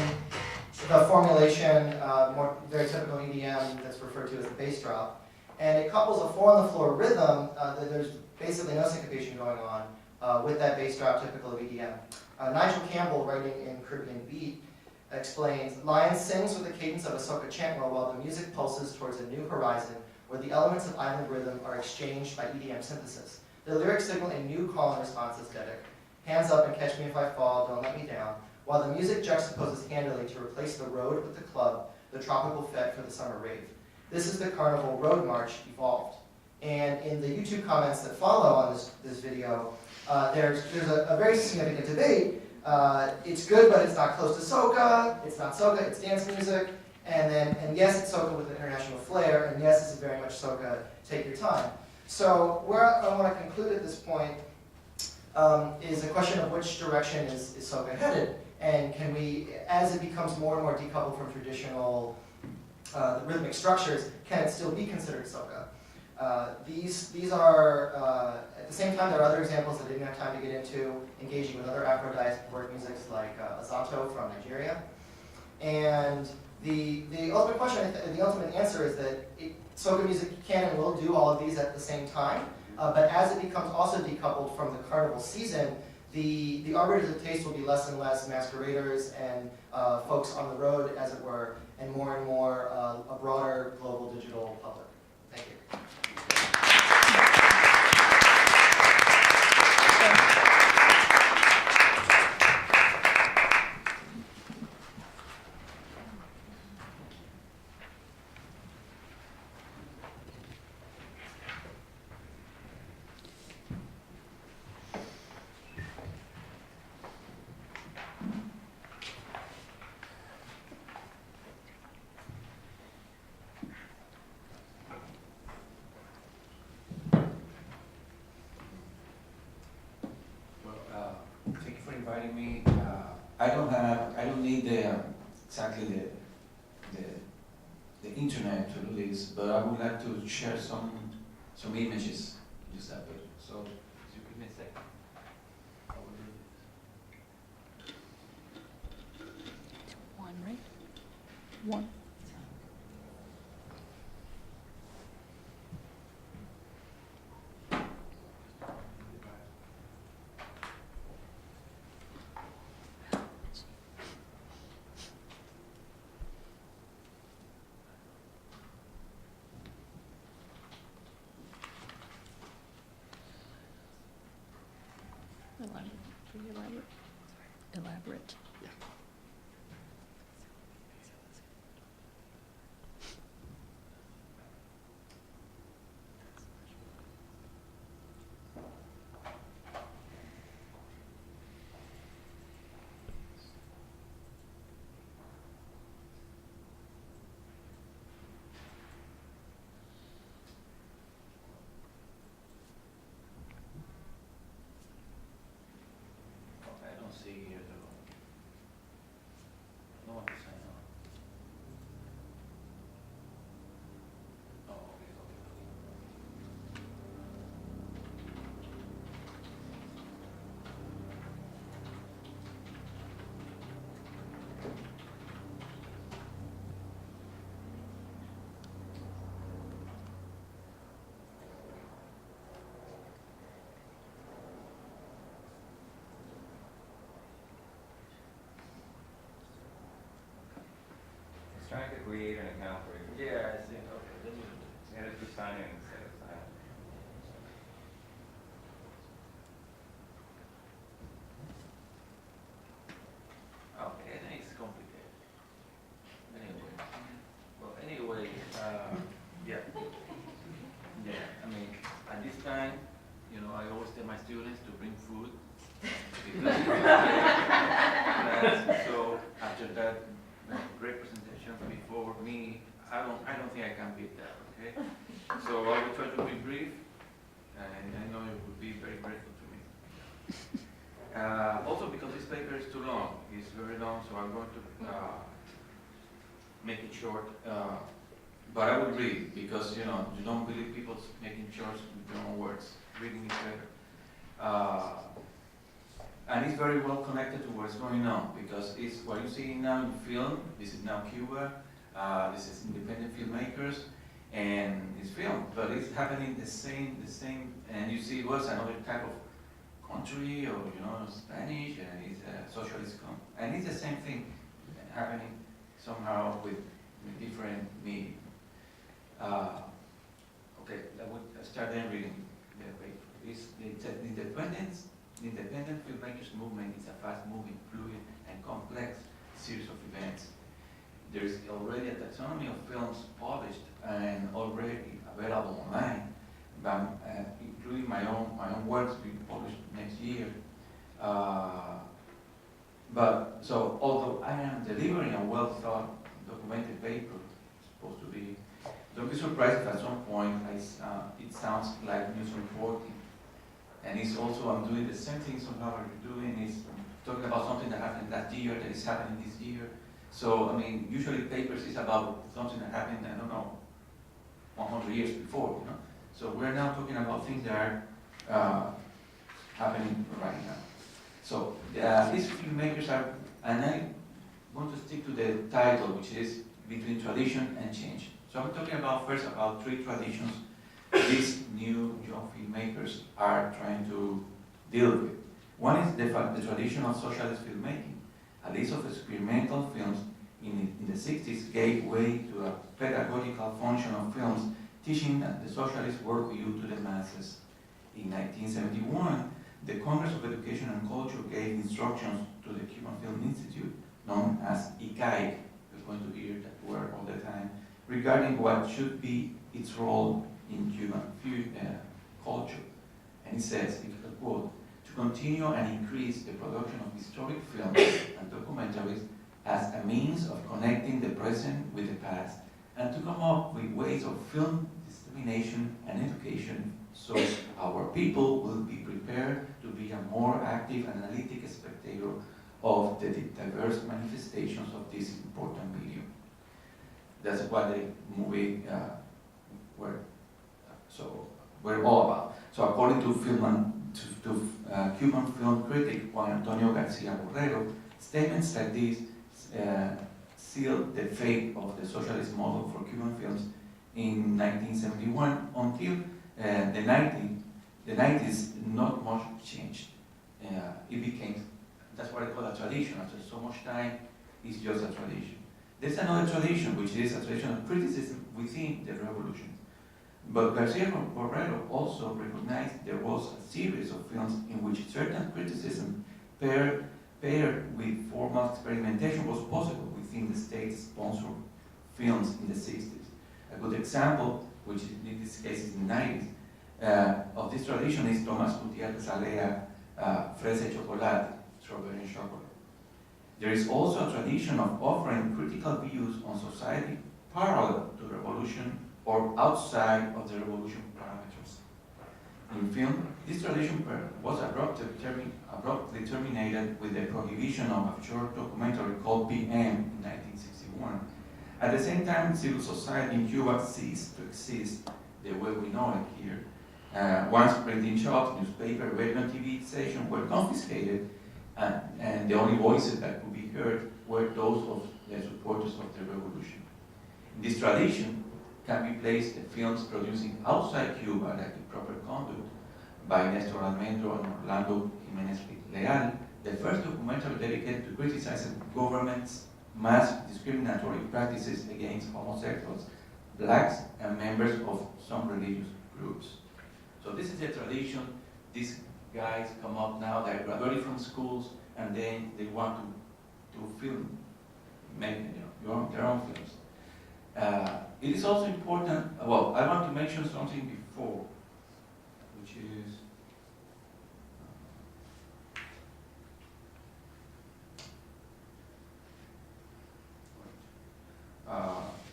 the formulation, more very typical EDM that's referred to as the bass drop. And it couples a 4-on-the-floor rhythm that there's basically no syncopation going on with that bass drop typical of EDM. Nigel Campbell, writing in Caribbean Beat, explains, Lyons sings with the cadence of a soca chant roll while the music pulses towards a new horizon where the elements of island rhythm are exchanged by EDM synthesis. The lyrics signal a new call and response aesthetic. Hands up and catch me if I fall, don't let me down, while the music juxtaposes handily to replace the road with the club, the tropical fete for the summer rave. This is the Carnival Road March evolved. And in the YouTube comments that follow on this video, there's a very significant debate. It's good, but it's not close to soca. It's not soca, it's dance music. And yes, it's soca with an international flair, and yes, this is very much soca, take your time. So where I want to conclude at this point is a question of which direction is soca headed. And can we, as it becomes more and more decoupled from traditional rhythmic structures, can it still be considered soca? These are, at the same time, there are other examples that I didn't have time to get into, engaging with other Afro-diasporic musics like Azonto from Nigeria. And the ultimate question, the ultimate answer is that soca music can and will do all of these at the same time, but as it becomes also decoupled from the carnival season, the arbiters of taste will be less and less masqueraders and folks on the road, as it were, and more a broader global digital public. Thank you. Thank you for inviting me. I don't need exactly the internet to do this, but I would like to share some images. Just that way. So, if you give me a second. I will do this. One, right? One. Elaborate. I don't see here though. No one to sign on. Oh, okay. Trying to create an account for you. Yeah, I see. Okay, then you You had to sign in instead of sign out. Okay, then it's complicated. Anyway, yeah. Yeah, I mean, at this time, you know, I always tell my students to bring food. Because so after that great presentation before me, I don't think I can beat that, okay? So I will try to be brief, and I know you will be very grateful to me. Also because this paper is too long, it's very long, so I'm going to make it short. But I will read, because you know, you don't believe people making short with their own words. Reading is better. And it's very well connected to what's going on, because it's what you see now in film. This is now Cuba. This is independent filmmakers, and it's film, but it's happening the same. And you see, it was another type of country, or you know, Spanish, and it's a socialist and it's the same thing happening somehow with different media. Okay, I would start then reading the paper. It's the independent filmmakers movement is a fast-moving, fluid, and complex series of events. There is already a taxonomy of films published and already available online, but, including my own works being published next year. But so, although I am delivering a well-thought, documented paper, supposed to be, don't be surprised if at some point it sounds like news reporting. And it's also, I'm doing the same thing somehow you're doing, is talking about something that happened last year that is happening this year. So, I mean, usually papers is about something that happened, I don't know, 100 years before, you know. So we're now talking about things that are happening right now. So these filmmakers are, and I want to stick to the title, which is Between Tradition and Change. So I'm talking about first about three traditions these new young filmmakers are trying to deal with. One is the traditional socialist filmmaking. A list of experimental films in the 60s gave way to a pedagogical function of films teaching the socialist worldview to the masses. In 1971, the Congress of Education and Culture gave instructions to the Cuban Film Institute, known as ICAIC, you're going to hear that word all the time, regarding what should be its role in Cuban culture. And it says, if I quote, to continue and increase the production of historic films and documentaries as a means of connecting the present with the past, and to come up with ways of film dissemination and education so our people will be prepared to be a more active and analytic spectator of the diverse manifestations of this important medium. That's what the movie we're all about. So according to Cuban film critic Juan Antonio Garcia Borrero, statements like these sealed the fate of the socialist model for Cuban films in 1971 until the 90s. Not much changed. It became, that's what I call a tradition. After so much time, it's just a tradition. There's another tradition, which is a tradition of criticism within the revolution. But Garcia Borrero also recognized there was a series of films in which certain criticism paired with formal experimentation was possible within the state-sponsored films in the 60s. A good example, which in this case is in the 90s, of this tradition is Thomas Gutierrez Alea, Fresa y Chocolate, Strawberry and Chocolate. There is also a tradition of offering critical views on society parallel to the revolution or outside of the revolution parameters. In film, this tradition was abruptly terminated with the prohibition of a short documentary called PM in 1961. At the same time, civil society in Cuba ceased to exist the way we know it here. Once printing shops, newspaper, radio, and TV stations were confiscated, and the only voices that could be heard were those of the supporters of the revolution. In this tradition can be placed the films producing outside Cuba, like The Proper Conduct by Nestor Almendro and Orlando Jimenez Leal, the first documentary dedicated to criticizing government's mass discriminatory practices against homosexuals, blacks, and members of some religious groups. So this is the tradition. These guys come up now, they're graduating from schools, and then they want to film, make their own films. It is also important, well, I want to mention something before, which is,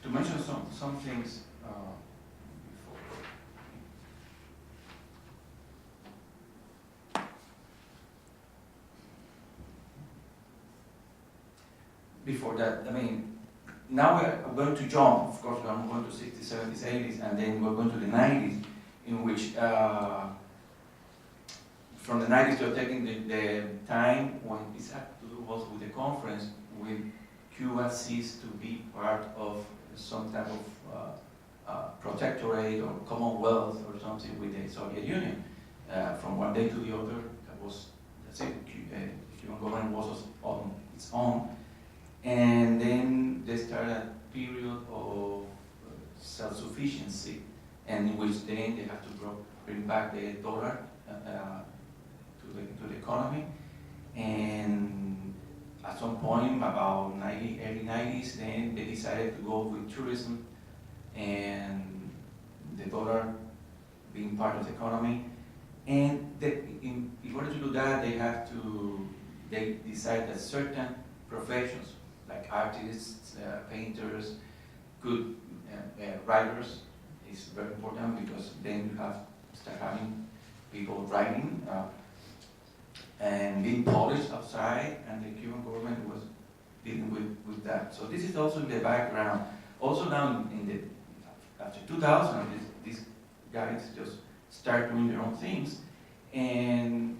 to mention some things before that. I mean, now we're going to jump, of course, we're going to 60s, 70s, 80s, and then we're going to the 90s, in which from the 90s you're taking the time when this had to do also with the conference, when Cuba ceased to be part of some type of protectorate or commonwealth or something with the Soviet Union. From one day to the other, that's it. The Cuban government was on its own. And then they started a period of self-sufficiency, and in which then they have to bring back the dollar to the economy. And at some point, about early 90s, then they decided to go with tourism and the dollar being part of the economy. And in order to do that, they decided that certain professions, like artists, painters, good writers, is very important, because then you start having people writing. and being polished outside, and the Cuban government was dealing with that. So this is also in the background. Also now after 2000, these guys just start doing their own things, and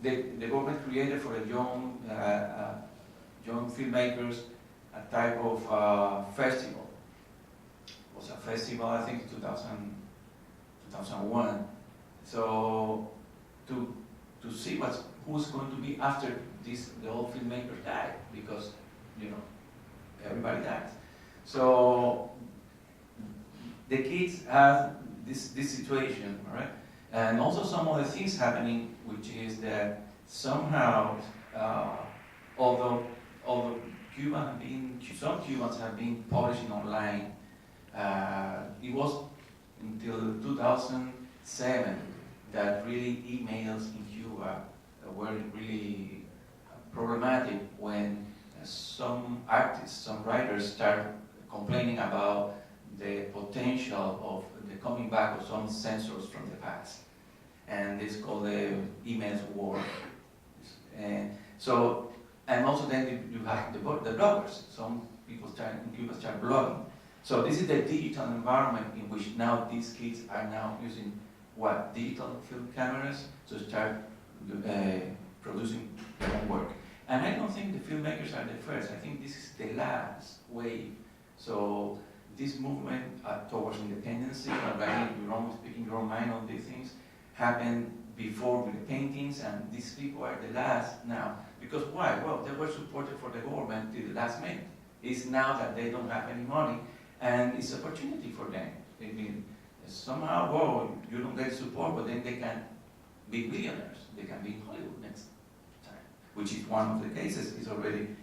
the government created for the young filmmakers a type of festival. It was a festival, I think, 2001. So to see who's going to be after this, the old filmmakers died, because everybody dies. So the kids have this situation, all right? And also some other things happening, which is that somehow, although some Cubans have been publishing online, it was until 2007 that really emails in Cuba were really problematic, when some artists, some writers start complaining about the potential of the coming back of some censors from the past. And this is called the emails war. And also then you have the bloggers. Some people in Cuba start blogging. So this is the digital environment in which now these kids are now using digital film cameras to start producing their own work. And I don't think the filmmakers are the first. I think this is the last wave. So this movement towards independence, speaking your own mind on these things, happened before with the paintings, and these people are the last now. Because why? Well, they were supported for the government till the last minute. It's now that they don't have any money, and it's opportunity for them. I mean, somehow, well, you don't get support, but then they can be millionaires. They can be in Hollywood next time, which is one of the cases. Is already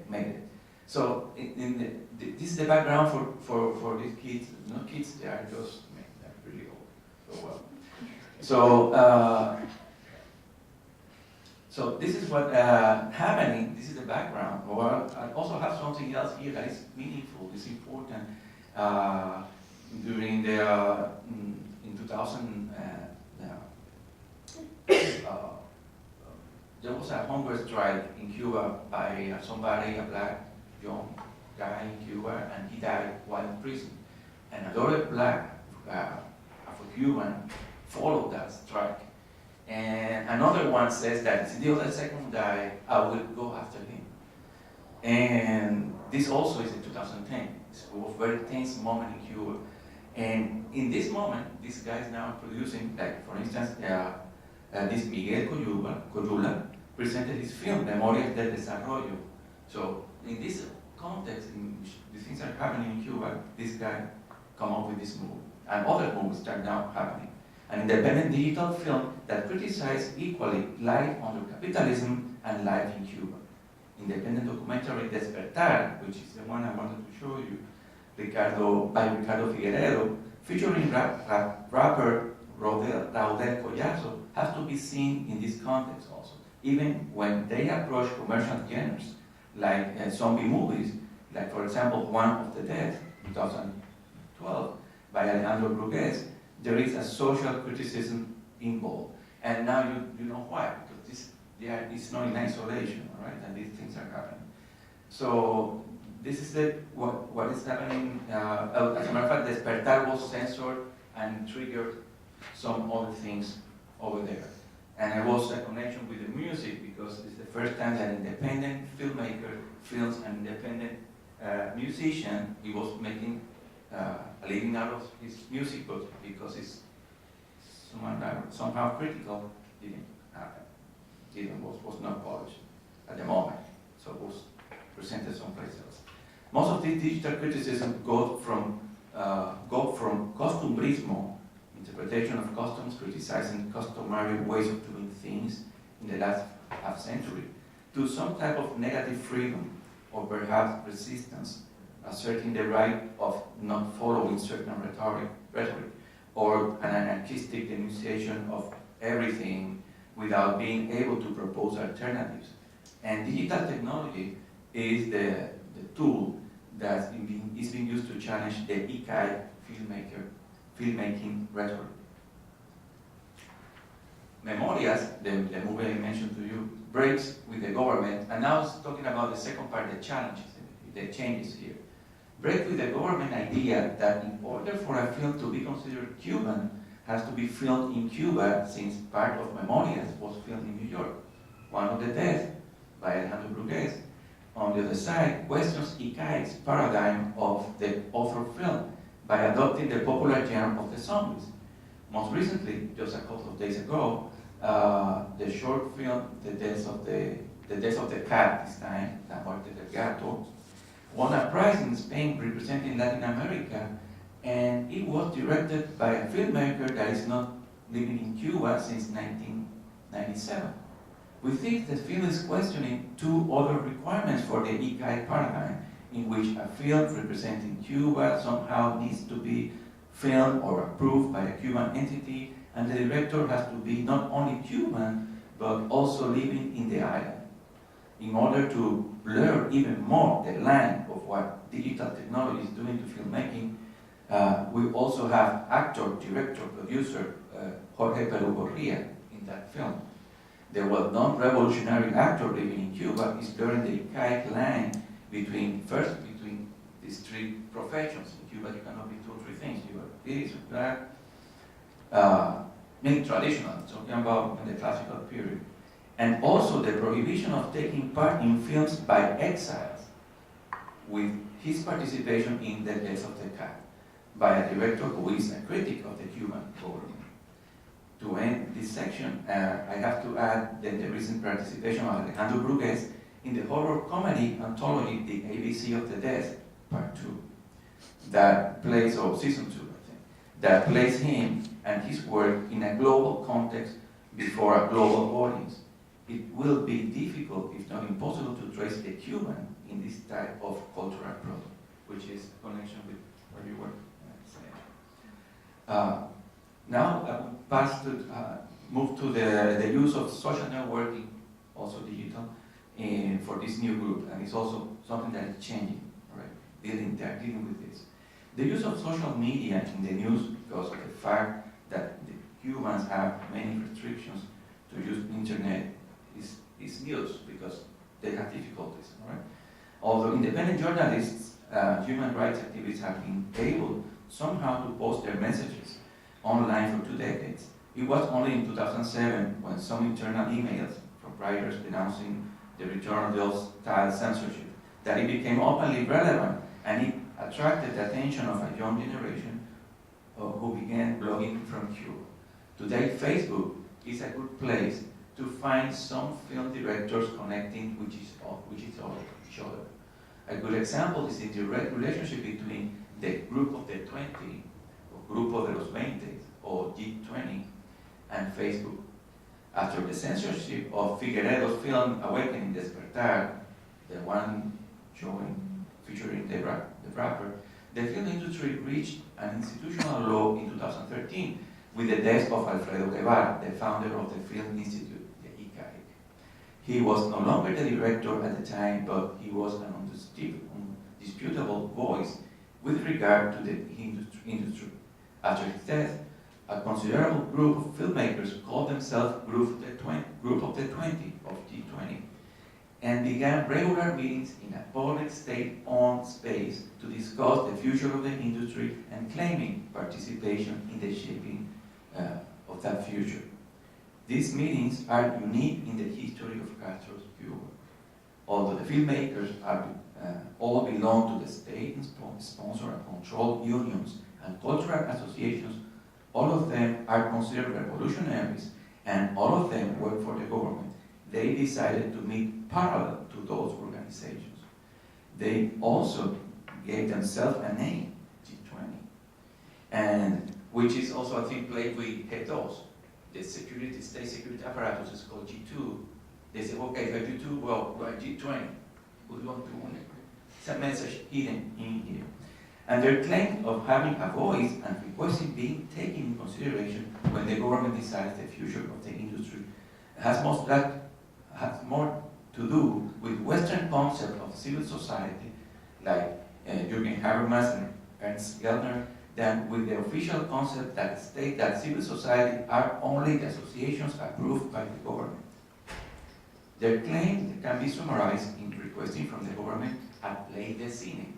made it. So this is the background for these kids. Not kids, they are just they're really old. So well. So this is what happening. This is the background. Well, I also have something else here that is meaningful. It's important. During the in 2000, there was a hunger strike in Cuba by somebody, a black young guy in Cuba, and he died while in prison. And another black Afro-Cuban followed that strike. And another one says that if the other second die, I will go after him. And this also is in 2010. It was a very tense moment in Cuba. And in this moment, this guy is now producing, like for instance, this Miguel Coyula presented his film, Memorias del Desarrollo. So in this context, in which the things are happening in Cuba, this guy come up with this movie. And other movies start now happening. An independent digital film that criticizes equally life under capitalism and life in Cuba. Independent documentary Despertar, which is the one I wanted to show you, by Ricardo Figueredo, featuring rapper Raudel Collazo, has to be seen in this context also. Even when they approach commercial genres, like zombie movies, like for example, One of the Dead, 2012, by Alejandro Brugués, there is a social criticism involved. And now you know why, because it's not in isolation, all right, and these things are happening. So this is what is happening. As a matter of fact, Despertar was censored and triggered some other things over there. And there was a connection with the music, because it's the first time that an independent filmmaker films an independent musician. He was making a living out of his music, but because it's somehow critical, didn't happen. Was not published at the moment, so it was presented someplace else. Most of this digital criticism go from costumbrismo, interpretation of customs, criticizing customary ways of doing things in the last half century, to some type of negative freedom, or perhaps resistance, asserting the right of not following certain rhetoric, or an anarchistic denunciation of everything without being able to propose alternatives. And digital technology is the tool that is being used to challenge the Ikai filmmaking rhetoric. Memorias, the movie I mentioned to you, breaks with the government, and now it's talking about the second part, the challenges, the changes here. Break with the government idea that in order for a film to be considered Cuban, has to be filmed in Cuba, since part of Memorias was filmed in New York. One of the deaths by Alejandro Brugués. On the other side, questions Icai's paradigm of the author film by adopting the popular genre of the zombies. Most recently, just a couple of days ago, the short film The Death of the Cat, this time, La Muerte del Gato, won a prize in Spain representing Latin America, and it was directed by a filmmaker that is not living in Cuba since 1997. We think the film is questioning two other requirements for the Icai paradigm, in which a film representing Cuba somehow needs to be filmed or approved by a Cuban entity, and the director has to be not only Cuban, but also living in the island. In order to blur even more the line of what digital technology is doing to filmmaking, we also have actor, director, producer Jorge Perugorria in that film. The well-known revolutionary actor living in Cuba is blurring the Icaic line between these three professions. In Cuba, you cannot be two or three things. You are this, that, many traditional, talking about in the classical period. And also the prohibition of taking part in films by exiles, with his participation in The Death of the Cat, by a director who is a critic of the Cuban government. To end this section, I have to add that the recent participation of Alejandro Brugués in the horror comedy anthology, The ABC of the Death, Part 2, that plays, or Season 2, I think, that plays him and his work in a global context before a global audience. It will be difficult, if not impossible, to trace the Cuban in this type of cultural product, which is a connection with where you work. Now I will pass to move to the use of social networking, also digital, for this new group, and it's also something that is changing, right? Dealing with this. The use of social media in the news, because of the fact that the Cubans have many restrictions to use internet, is news because they have difficulties, right? Although independent journalists, human rights activists have been able somehow to post their messages online for 2 decades. It was only in 2007 when some internal emails from writers denouncing the return of those style censorship that it became openly relevant, and it attracted the attention of a young generation who began blogging from Cuba. Today, Facebook is a good place to find some film directors connecting with each other. A good example is the direct relationship between the Group of the 20, or Grupo de los 20, or G20, and Facebook. After the censorship of Figueredo's film Awakening Despertar, the one featuring the rapper, the film industry reached an institutional low in 2013 with the death of Alfredo Guevara, the founder of the Film Institute, the ICAIC. He was no longer the director at the time, but he was an undisputable voice with regard to the industry. After his death, a considerable group of filmmakers called themselves Group of the 20, of G20, and began regular meetings in a public state-owned space to discuss the future of the industry and claiming participation in the shaping of that future. These meetings are unique in the history of Castro's Cuba. Although the filmmakers all belong to the state and sponsor and control unions and cultural associations, all of them are considered revolutionaries and all of them work for the government. They decided to meet parallel to those organizations. They also gave themselves a name, G20, and which is also, I think, played with G2. The state security apparatus is called G2. They say, okay, if I do 2, well, we're G20. Who do you want to win it? It's a message hidden in here. And their claim of having a voice and requesting being taken in consideration when the government decides the future of the industry has more to do with Western concepts of civil society, like Jürgen Habermas and Ernst Gellner, than with the official concept that state that civil society are only the associations approved by the government. Their claim can be summarized in requesting from the government a ley de cine,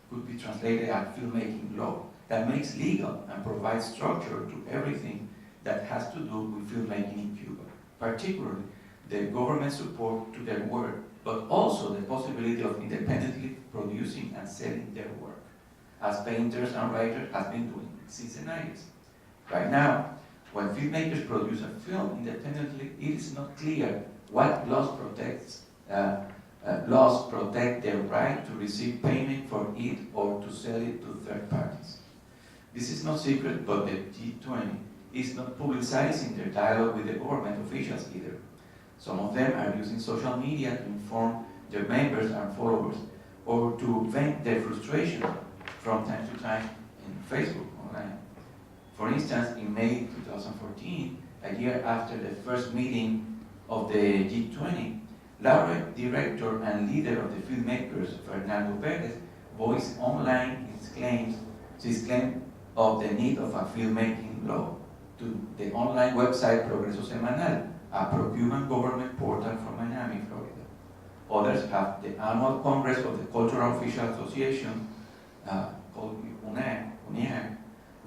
could be translated as filmmaking law, that makes legal and provides structure to everything that has to do with filmmaking in Cuba, particularly the government support to their work, but also the possibility of independently producing and selling their work, as painters and writers have been doing since the 90s. Right now, when filmmakers produce a film independently, it is not clear what laws protect their right to receive payment for it or to sell it to third parties. This is no secret, but the G20 is not publicizing their dialogue with the government officials either. Some of them are using social media to inform their members and followers, or to vent their frustration from time to time in Facebook online. For instance, in May 2014, a year after the first meeting of the G20, laureate director and leader of the filmmakers, Fernando Perez, voiced online his claim of the need of a filmmaking law to the online website Progreso Semanal, a pro-Cuban government portal from Miami, Florida. Others have the annual Congress of the Cultural Official Association, called UNIAC,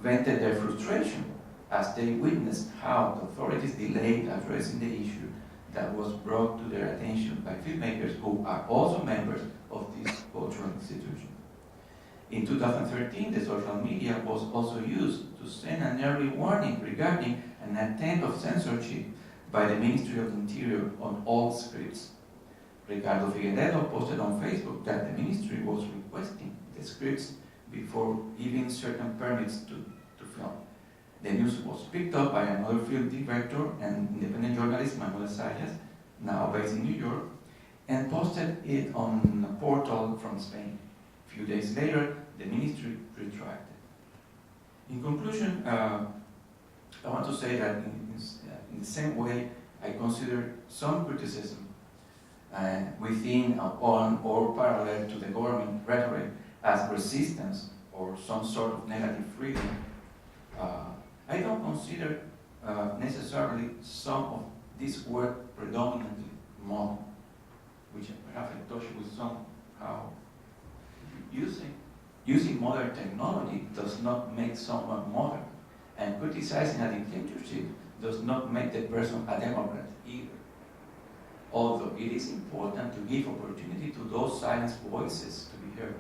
vented their frustration as they witnessed how the authorities delayed addressing the issue that was brought to their attention by filmmakers who are also members of this cultural institution. In 2013, the social media was also used to send an early warning regarding an attempt of censorship by the Ministry of Interior on all scripts. Ricardo Figueredo posted on Facebook that the ministry was requesting the scripts before giving certain permits to film. The news was picked up by another film director and independent journalist, Manuel Sayas, now based in New York, and posted it on a portal from Spain. A few days later, the ministry retracted. In conclusion, I want to say that in the same way, I consider some criticism within, on, or parallel to the government rhetoric as resistance or some sort of negative freedom. I don't consider necessarily some of this work predominantly modern, which perhaps I touched with somehow. Using modern technology does not make someone modern, and criticizing a dictatorship does not make the person a Democrat either. Although it is important to give opportunity to those silenced voices to be heard,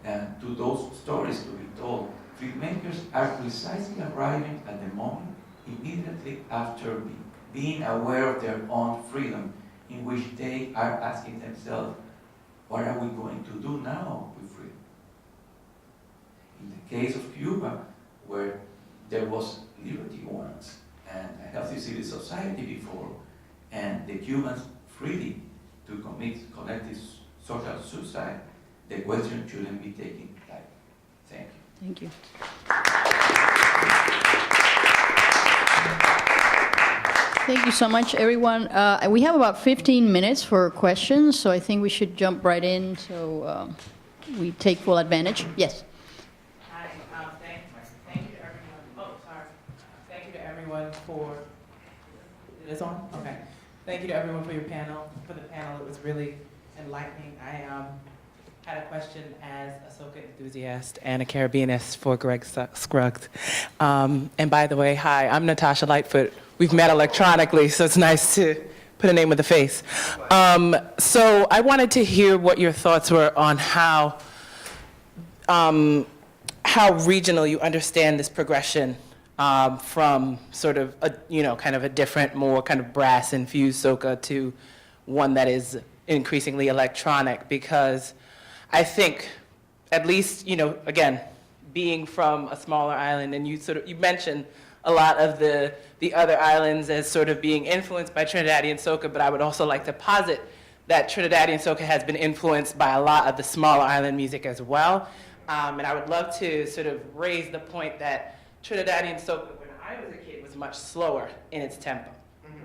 and to those stories to be told, filmmakers are precisely arriving at the moment immediately after being aware of their own freedom, in which they are asking themselves, what are we going to do now with freedom? In the case of Cuba, where there was liberty once and a healthy civil society before, and the Cubans freely to commit collective social suicide, the question shouldn't be taken lightly. Thank you. Thank you. Thank you so much, everyone. We have about 15 minutes for questions, so I think we should jump right in so we take full advantage. Yes. Hi, thank you to everyone. Oh, sorry. Thank you to everyone for, it is on? Okay. Thank you to everyone for the panel. It was really enlightening. I had a question as a Soca enthusiast and a Caribbeanist for Greg Scruggs. And by the way, hi, I'm Natasha Lightfoot. We've met electronically, so it's nice to put a name with a face. So I wanted to hear what your thoughts were on how regional you understand this progression from sort of a, kind of a different, more kind of brass-infused soca to one that is increasingly electronic, because I think, at least, again, being from a smaller island, and you mentioned a lot of the other islands as sort of being influenced by Trinidadian soca, but I would also like to posit that Trinidadian soca has been influenced by a lot of the smaller island music as well. And I would love to sort of raise the point that Trinidadian soca, when I was a kid, was much slower in its tempo.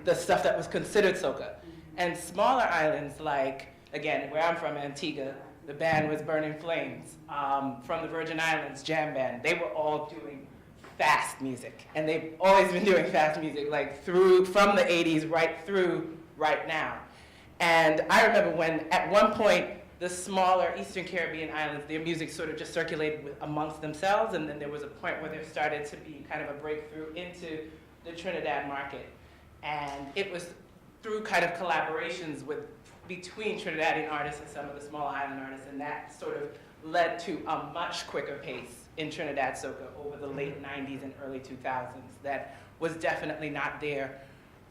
The stuff that was considered soca. And smaller islands like, again, where I'm from, Antigua, the band was Burning Flames. From the Virgin Islands, jam band. They were all doing fast music, and they've always been doing fast music, like from the 80s right through right now. And I remember when, at one point, the smaller Eastern Caribbean islands, their music sort of just circulated amongst themselves, and then there was a point where there started to be kind of a breakthrough into the Trinidad market. And it was through kind of collaborations between Trinidadian artists and some of the small island artists, and that sort of led to a much quicker pace in Trinidad soca over the late 90s and early 2000s that was definitely not there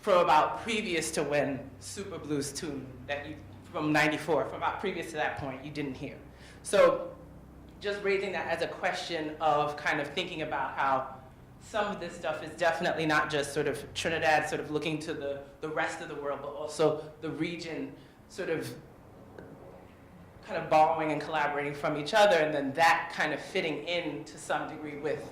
from about previous to when Super Blues tune that you, from 94, from about previous to that point, you didn't hear. So just raising that as a question of kind of thinking about how some of this stuff is definitely not just sort of Trinidad sort of looking to the rest of the world, but also the region sort of kind of borrowing and collaborating from each other, and then that kind of fitting in to some degree with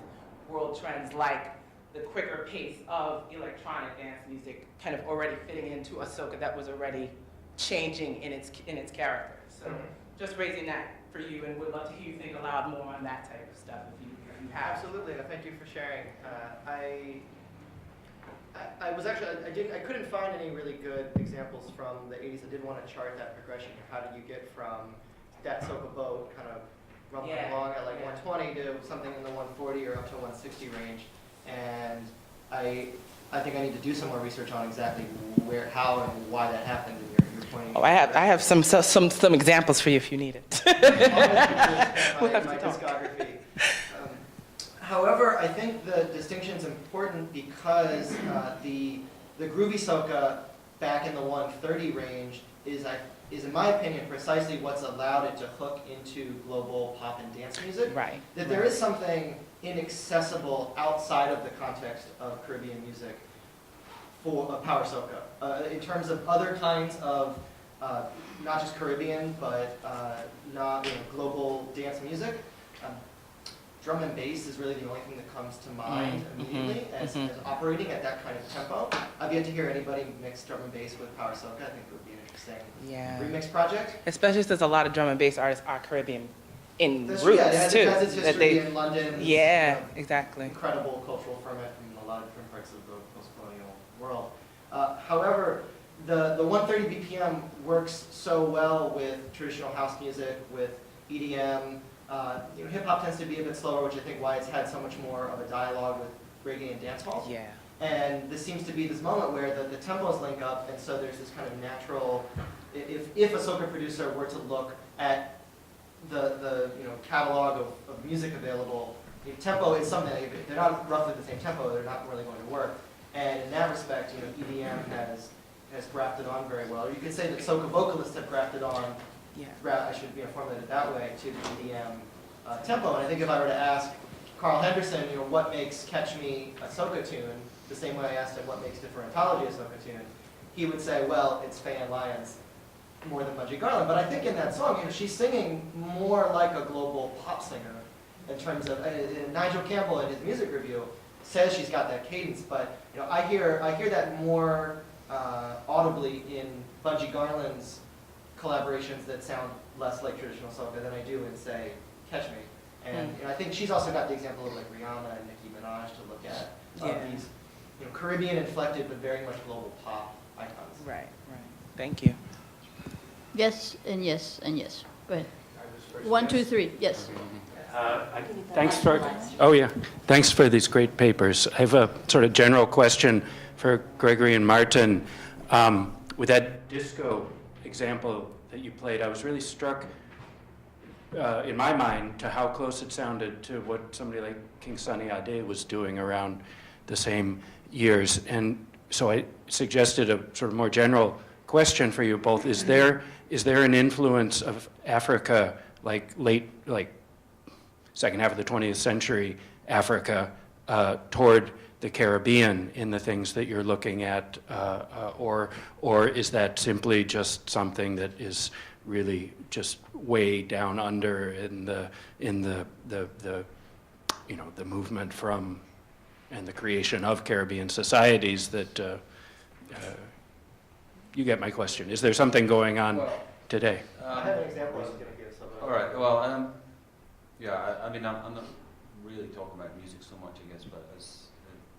world trends like the quicker pace of electronic dance music kind of already fitting into a soca that was already changing in its character. So just raising that for you, and would love to hear you think aloud more on that type of stuff if you have. Absolutely, thank you for sharing. I was actually, I couldn't find any really good examples from the 80s. I did want to chart that progression of how did you get from that soca boat kind of rumbling along at like 120 to something in the 140 or up to 160 range. And I think I need to do some more research on exactly where, how, and why that happened. And you're pointing. Oh, I have some examples for you if you need it. my discography. However, I think the distinction is important because the groovy soca back in the 130 range is in my opinion precisely what's allowed it to hook into global pop and dance music. Right. That there is something inaccessible outside of the context of Caribbean music for power soca. In terms of other kinds of not just Caribbean but not global dance music. Drum and bass is really the only thing that comes to mind immediately as operating at that kind of tempo. I've yet to hear anybody mix drum and bass with power soca. I think it would be an interesting remix project. Especially since a lot of drum and bass artists are Caribbean in roots too. It has its history in London. Exactly. Incredible cultural ferment from a lot of different parts of the post-colonial world. However, the 130 BPM works so well with traditional house music, with EDM. Hip hop tends to be a bit slower, which I think why it's had so much more of a dialogue with reggae and dance halls. Yeah. And this seems to be this moment where the tempos link up, and so there's this kind of natural. If a soca producer were to look at the catalog of music available, tempo is something. If they're not roughly the same tempo, they're not really going to work. And in that respect, EDM has grafted on very well. Or you could say that soca vocalists have grafted on. I should formulate it that way, to the EDM tempo. And I think if I were to ask Carl Henderson, what makes Catch Me a soca tune, the same way I asked him what makes Differentology a soca tune, he would say, well, it's Faye and Lyons more than Bungie Garlin. But I think in that song, she's singing more like a global pop singer in terms of, Nigel Campbell in his music review says she's got that cadence, but I hear that more audibly in Bungie Garlin's collaborations that sound less like traditional soca than I do in, say, Catch Me. And I think she's also got the example of like Rihanna and Nicki Minaj to look at, these Caribbean inflected but very much global pop icons. Right. Thank you. Yes, and yes, and yes. Go ahead. 1, 2, 3, yes. Thanks for these great papers. I have a sort of general question for Gregory and Martin. With that disco example that you played, I was really struck, in my mind, to how close it sounded to what somebody like King Sunny Ade was doing around the same years. And so I suggested a sort of more general question for you both. Is there an influence of Africa, like second half of the 20th century Africa, toward the Caribbean in the things that you're looking at, or is that simply just something that is really just way down under in the movement from and the creation of Caribbean societies that you get my question. Is there something going on today? I have an example I was going to give, so all right. Well, yeah. I mean, I'm not really talking about music so much, I guess, but as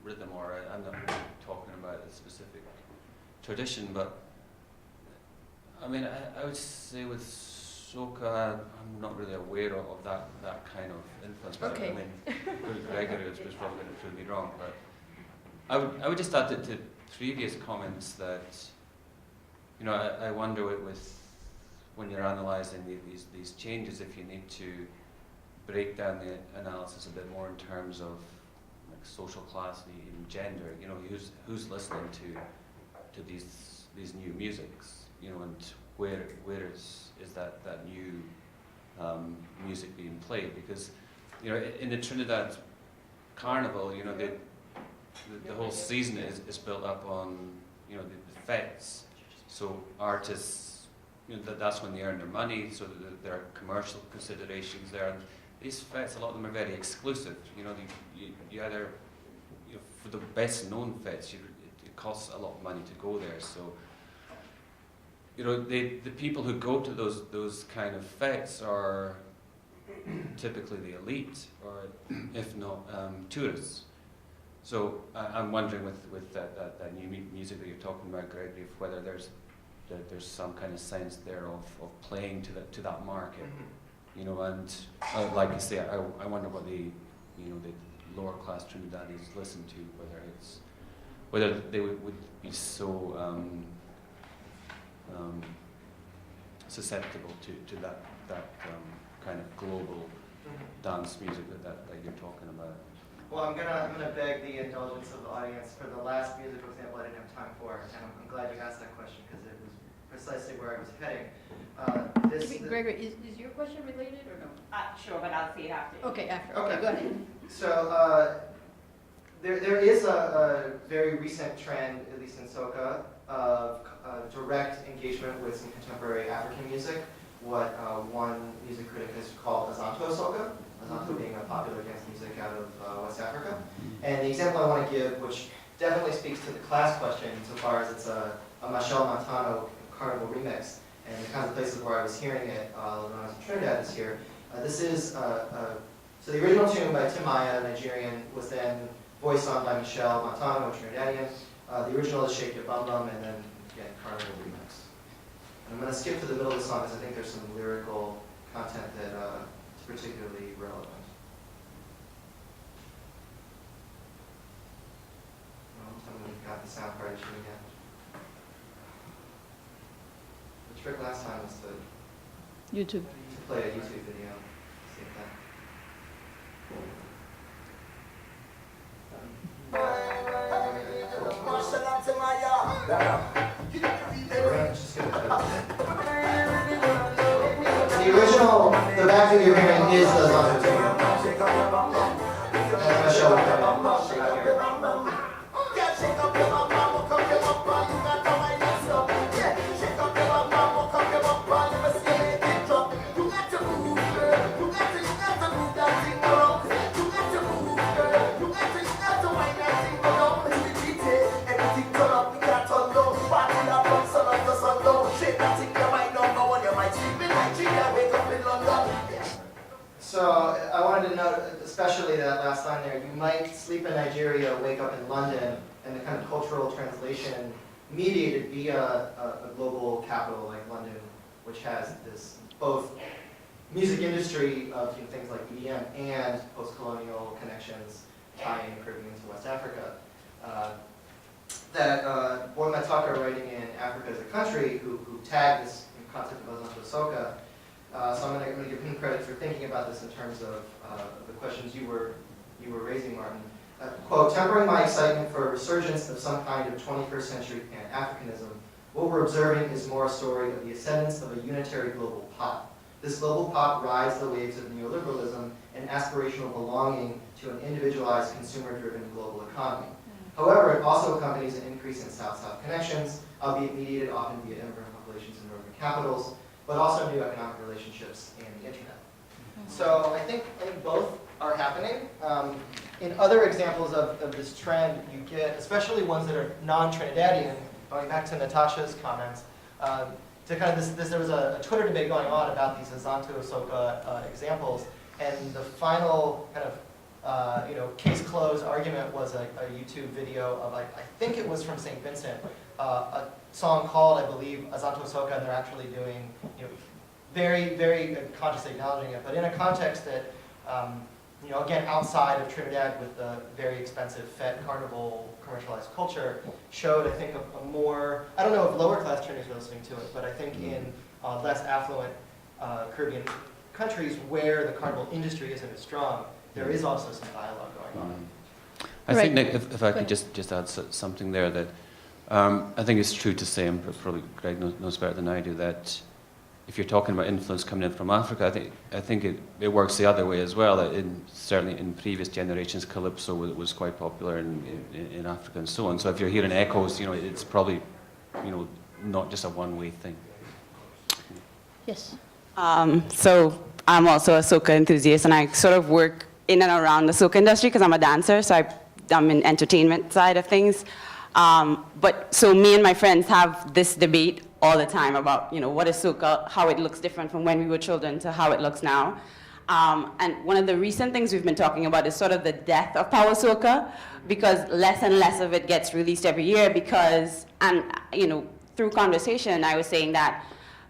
rhythm, or I'm not really talking about a specific tradition. But I mean, I would say with Soca, I'm not really aware of that kind of influence. But Okay. I mean, Gregory was probably going to prove me wrong, but I would just add to previous comments that, you know, I wonder with when you're analysing these changes, if you need to break down the analysis a bit more in terms of like social class, even gender. You know, who's listening to these new musics, you know, and where is that new music being played? Because, you know, in the Trinidad Carnival, you know, the whole season is built up on, you know, the fetes. So artists, you know, that's when they earn their money. So there are commercial considerations there. And these fetes, a lot of them are very exclusive. You know, you either, you know, for the best known fetes, it costs a lot of money to go there. So, you know, the people who go to those kind of fetes are typically the elite, or if not tourists. So I'm wondering with that new music that you're talking about, Gregory, if whether there's some kind of sense there of playing to that market, you know, and like you say, I wonder what the lower class Trinidadians listen to, whether they would be so susceptible to that kind of global dance music that you're talking about. Well, I'm gonna beg the indulgence of the audience for the last musical example I didn't have time for, and I'm glad you asked that question because it was precisely where I was heading. Gregory, is your question related or no? Sure, but I'll see it after. Okay, after. Okay. Okay, go ahead. So there is a very recent trend, at least in Soca, of direct engagement with some contemporary African music, what one music critic has called Azonto Soca, Azonto being a popular dance music out of West Africa. And the example I want to give, which definitely speaks to the class question insofar as it's a Michel Montano carnival remix, and the kinds of places where I was hearing it when I was in Trinidad this year. This is, so the original tune by Tim Maya, Nigerian, was then voiced on by Michel Montano, Trinidadian. The original is Shake Your Bum Bum, and then, again, carnival remix. And I'm going to skip to the middle of the song because I think there's some lyrical content that is particularly relevant. Well, tell me we've got the sound partition again. The trick last time was to YouTube. play a YouTube video. See if that. The original, the back that you're hearing is the Zonto tune. And Michelle will come in. So I wanted to note, especially that last line there, you might sleep in Nigeria, wake up in London, and the kind of cultural translation mediated via a global capital like London, which has this both music industry of things like EDM and post-colonial connections tying Caribbean to West Africa. That Boy Mataka, writing in Africa as a Country, who tagged this concept of Azonto Soca. So I'm going to give him credit for thinking about this in terms of the questions you were raising, Martin. Quote, tempering my excitement for a resurgence of some kind of 21st century Pan-Africanism, what we're observing is more a story of the ascendance of a unitary global pop. This global pop rides the waves of neoliberalism and aspirational belonging to an individualized, consumer-driven global economy. However, it also accompanies an increase in South-South connections, albeit mediated often via immigrant populations in northern capitals, but also new economic relationships and the internet. So I think both are happening. In other examples of this trend, you get, especially ones that are non-Trinidadian, going back to Natasha's comments, to kind of there was a Twitter debate going on about these Azanto Soca examples, and the final kind of case closed argument was a YouTube video of, I think it was from St. Vincent, a song called, I believe, Azanto Soca, and they're actually doing, very, very consciously acknowledging it, but in a context that, again, outside of Trinidad with the very expensive Fete Carnival commercialized culture, showed, I think, a more, I don't know if lower class Trinidadians are listening to it, but I think in less affluent Caribbean countries where the carnival industry isn't as strong, there is also some dialogue going on. I Right. think, Nick, if I could just add something there, that I think it's true to say, and probably Greg knows better than I do, that if you're talking about influence coming in from Africa, I think it works the other way as well. That certainly in previous generations, calypso was quite popular in Africa and so on. So if you're hearing echoes, it's probably not just a one-way thing. Yes. So I'm also a soca enthusiast, and I sort of work in and around the soca industry because I'm a dancer, so I'm in entertainment side of things. But so me and my friends have this debate all the time about, what is soca, how it looks different from when we were children to how it looks now. And one of the recent things we've been talking about is sort of the death of power soca, because less and less of it gets released every year because, and through conversation, I was saying that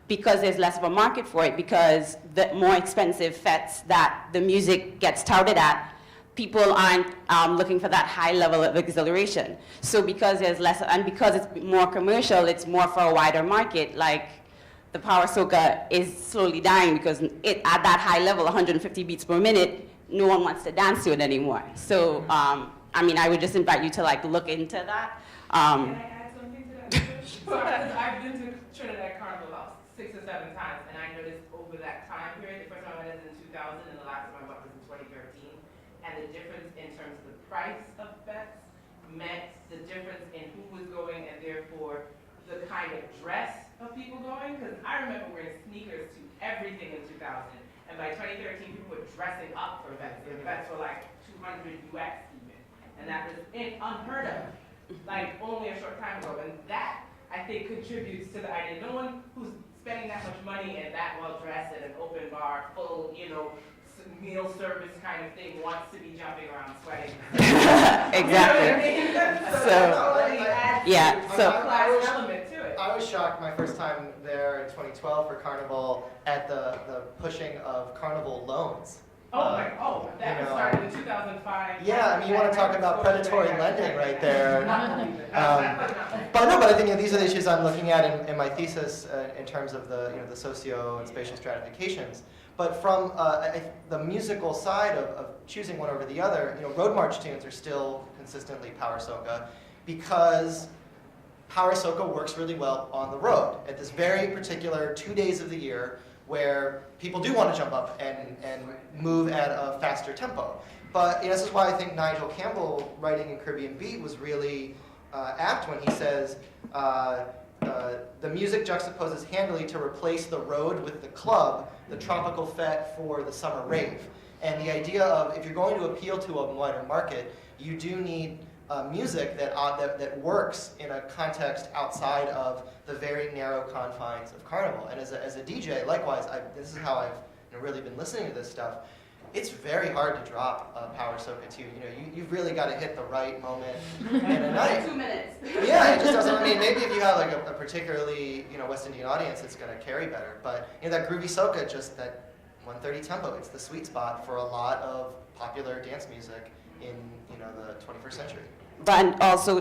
because there's less of a market for it, because the more expensive fetes that the music gets touted at, people aren't looking for that high level of exhilaration. So because there's less, and because it's more commercial, it's more for a wider market, like the power soca is slowly dying because at that high level, 150 beats per minute, no one wants to dance to it anymore. So, I would just invite you to look into that. Can I add something to that? Sure, because I've been to Trinidad Carnival about 6 or 7 times, and I noticed over that time period, the first time I went was in 2000, and the last time I went was in 2013, and the difference in terms of the price of bets meant the difference in who was going, and therefore the kind of dress of people going, because I remember wearing sneakers to everything in 2000, and by 2013 people were dressing up for bets. The bets were like 200 US even, and that was unheard of, only a short time ago, and that I think contributes to the idea. No one who's spending that much money and that well dressed at an open bar, full, meal service kind of thing wants to be jumping around sweating. Exactly. Class element to it. I was shocked my first time there in 2012 for Carnival at the pushing of Carnival loans. That started in 2005. Yeah, you want to talk about predatory lending right there. But I think these are the issues I'm looking at in my thesis in terms of the the socio and spatial stratifications. But from the musical side of choosing one over the other, road march tunes are still consistently power soca because power soca works really well on the road at this very particular 2 days of the year where people do want to jump up and move at a faster tempo. But this is why I think Nigel Campbell, writing in Caribbean Beat, was really apt when he says, the music juxtaposes handily to replace the road with the club, the tropical fete for the summer rave. And the idea of, if you're going to appeal to a wider market, you do need music that works in a context outside of the very narrow confines of Carnival. And as a DJ, likewise, this is how I've really been listening to this stuff. It's very hard to drop a power soca tune. You've really got to hit the right moment in a night. 2 minutes. Yeah, it just doesn't. Maybe if you have a particularly West Indian audience, it's going to carry better. But that groovy soca, just that 130 tempo, it's the sweet spot for a lot of popular dance music in the 21st century. But also,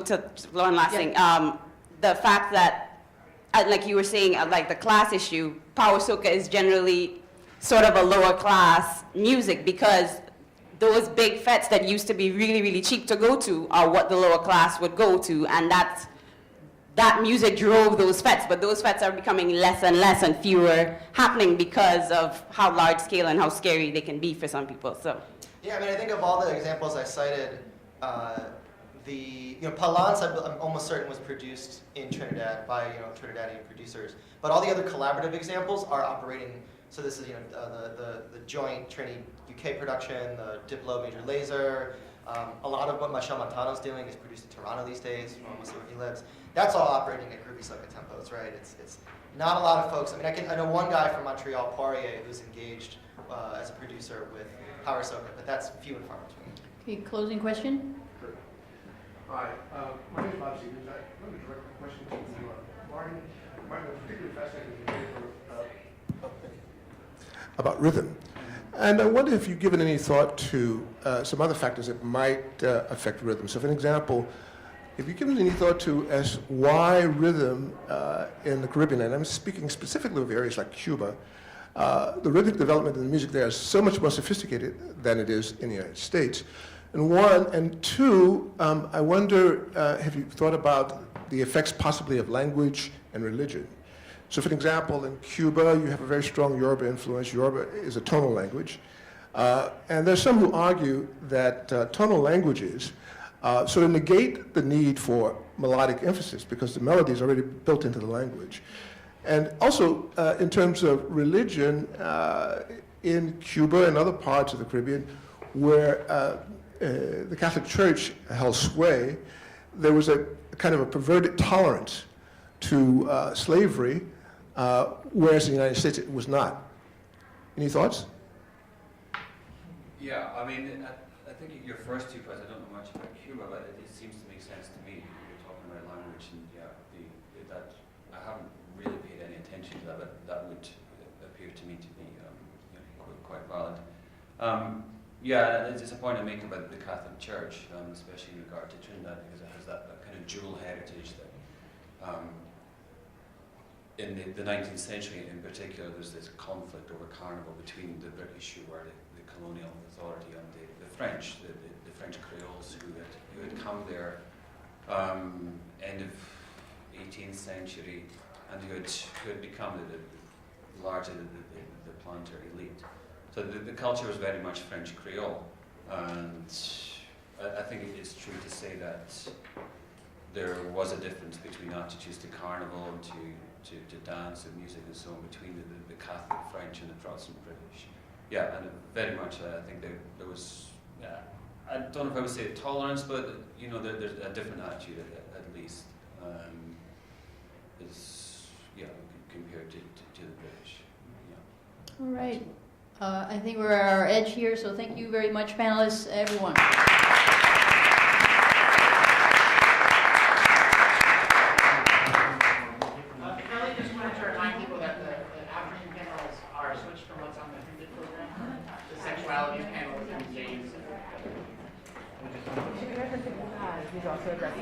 one last thing, the fact that, like you were saying, the class issue, power soca is generally sort of a lower class music because those big fetes that used to be really, really cheap to go to are what the lower class would go to, and that music drove those fetes, but those fetes are becoming less and less and fewer happening because of how large scale and how scary they can be for some people. So. Yeah, I think of all the examples I cited, Palance, I'm almost certain was produced in Trinidad by Trinidadian producers, but all the other collaborative examples are operating. So this is the joint Trini UK production, the Diplo Major Lazer, A lot of what Michel Montano's doing is produced in Toronto these days, mostly where he lives. That's all operating at groovy soca tempos, right? It's not a lot of folks. I mean, I know one guy from Montreal, Poirier, who's engaged as a producer with Power Soca, but that's few and far between. Okay, closing question? Hi, my name is Bob Stevens. I want to direct a question to Martin. Martin, I'm particularly fascinated with your paper about rhythm. And I wonder if you've given any thought to some other factors that might affect rhythm. So for an example, have you given any thought to as why rhythm in the Caribbean, and I'm speaking specifically of areas like Cuba, the rhythmic development in the music there is so much more sophisticated than it is in the United States. And one, and two, I wonder, have you thought about the effects possibly of language and religion? So for an example, in Cuba, you have a very strong Yoruba influence. Yoruba is a tonal language. And there's some who argue that tonal languages sort of negate the need for melodic emphasis because the melody is already built into the language. And also, in terms of religion, in Cuba and other parts of the Caribbean, where the Catholic Church held sway, there was a kind of a perverted tolerance to slavery, whereas in the United States it was not. Any thoughts? Yeah, I mean, I think your first two points, I don't know much about Cuba, but it seems to make sense to me. You're talking about language, and yeah, that I haven't really paid any attention to that, but that would appear to me to be quite valid. Yeah, it's a point I make about the Catholic Church, especially in regard to Trinidad, because it has that kind of dual heritage that in the 19th century in particular, there's this conflict over carnival between the British, who were the colonial authority, and the French, the French Creoles who had come there end of 18th century, and who had become largely the planter elite. So the culture was very much French Creole, and I think it is true to say that there was a difference between attitudes to carnival and to dance and music and so on between the Catholic French and the Protestant British. Yeah, and very much I think there was, I don't know if I would say tolerance, but there's a different attitude at least. Compared to the British. Yeah. All right. I think we're at our edge here, so thank you very much, panelists, everyone. I just wanted to remind people that the African panels are switched from what's on the printed program. The sexuality panel is on James. He's also addressing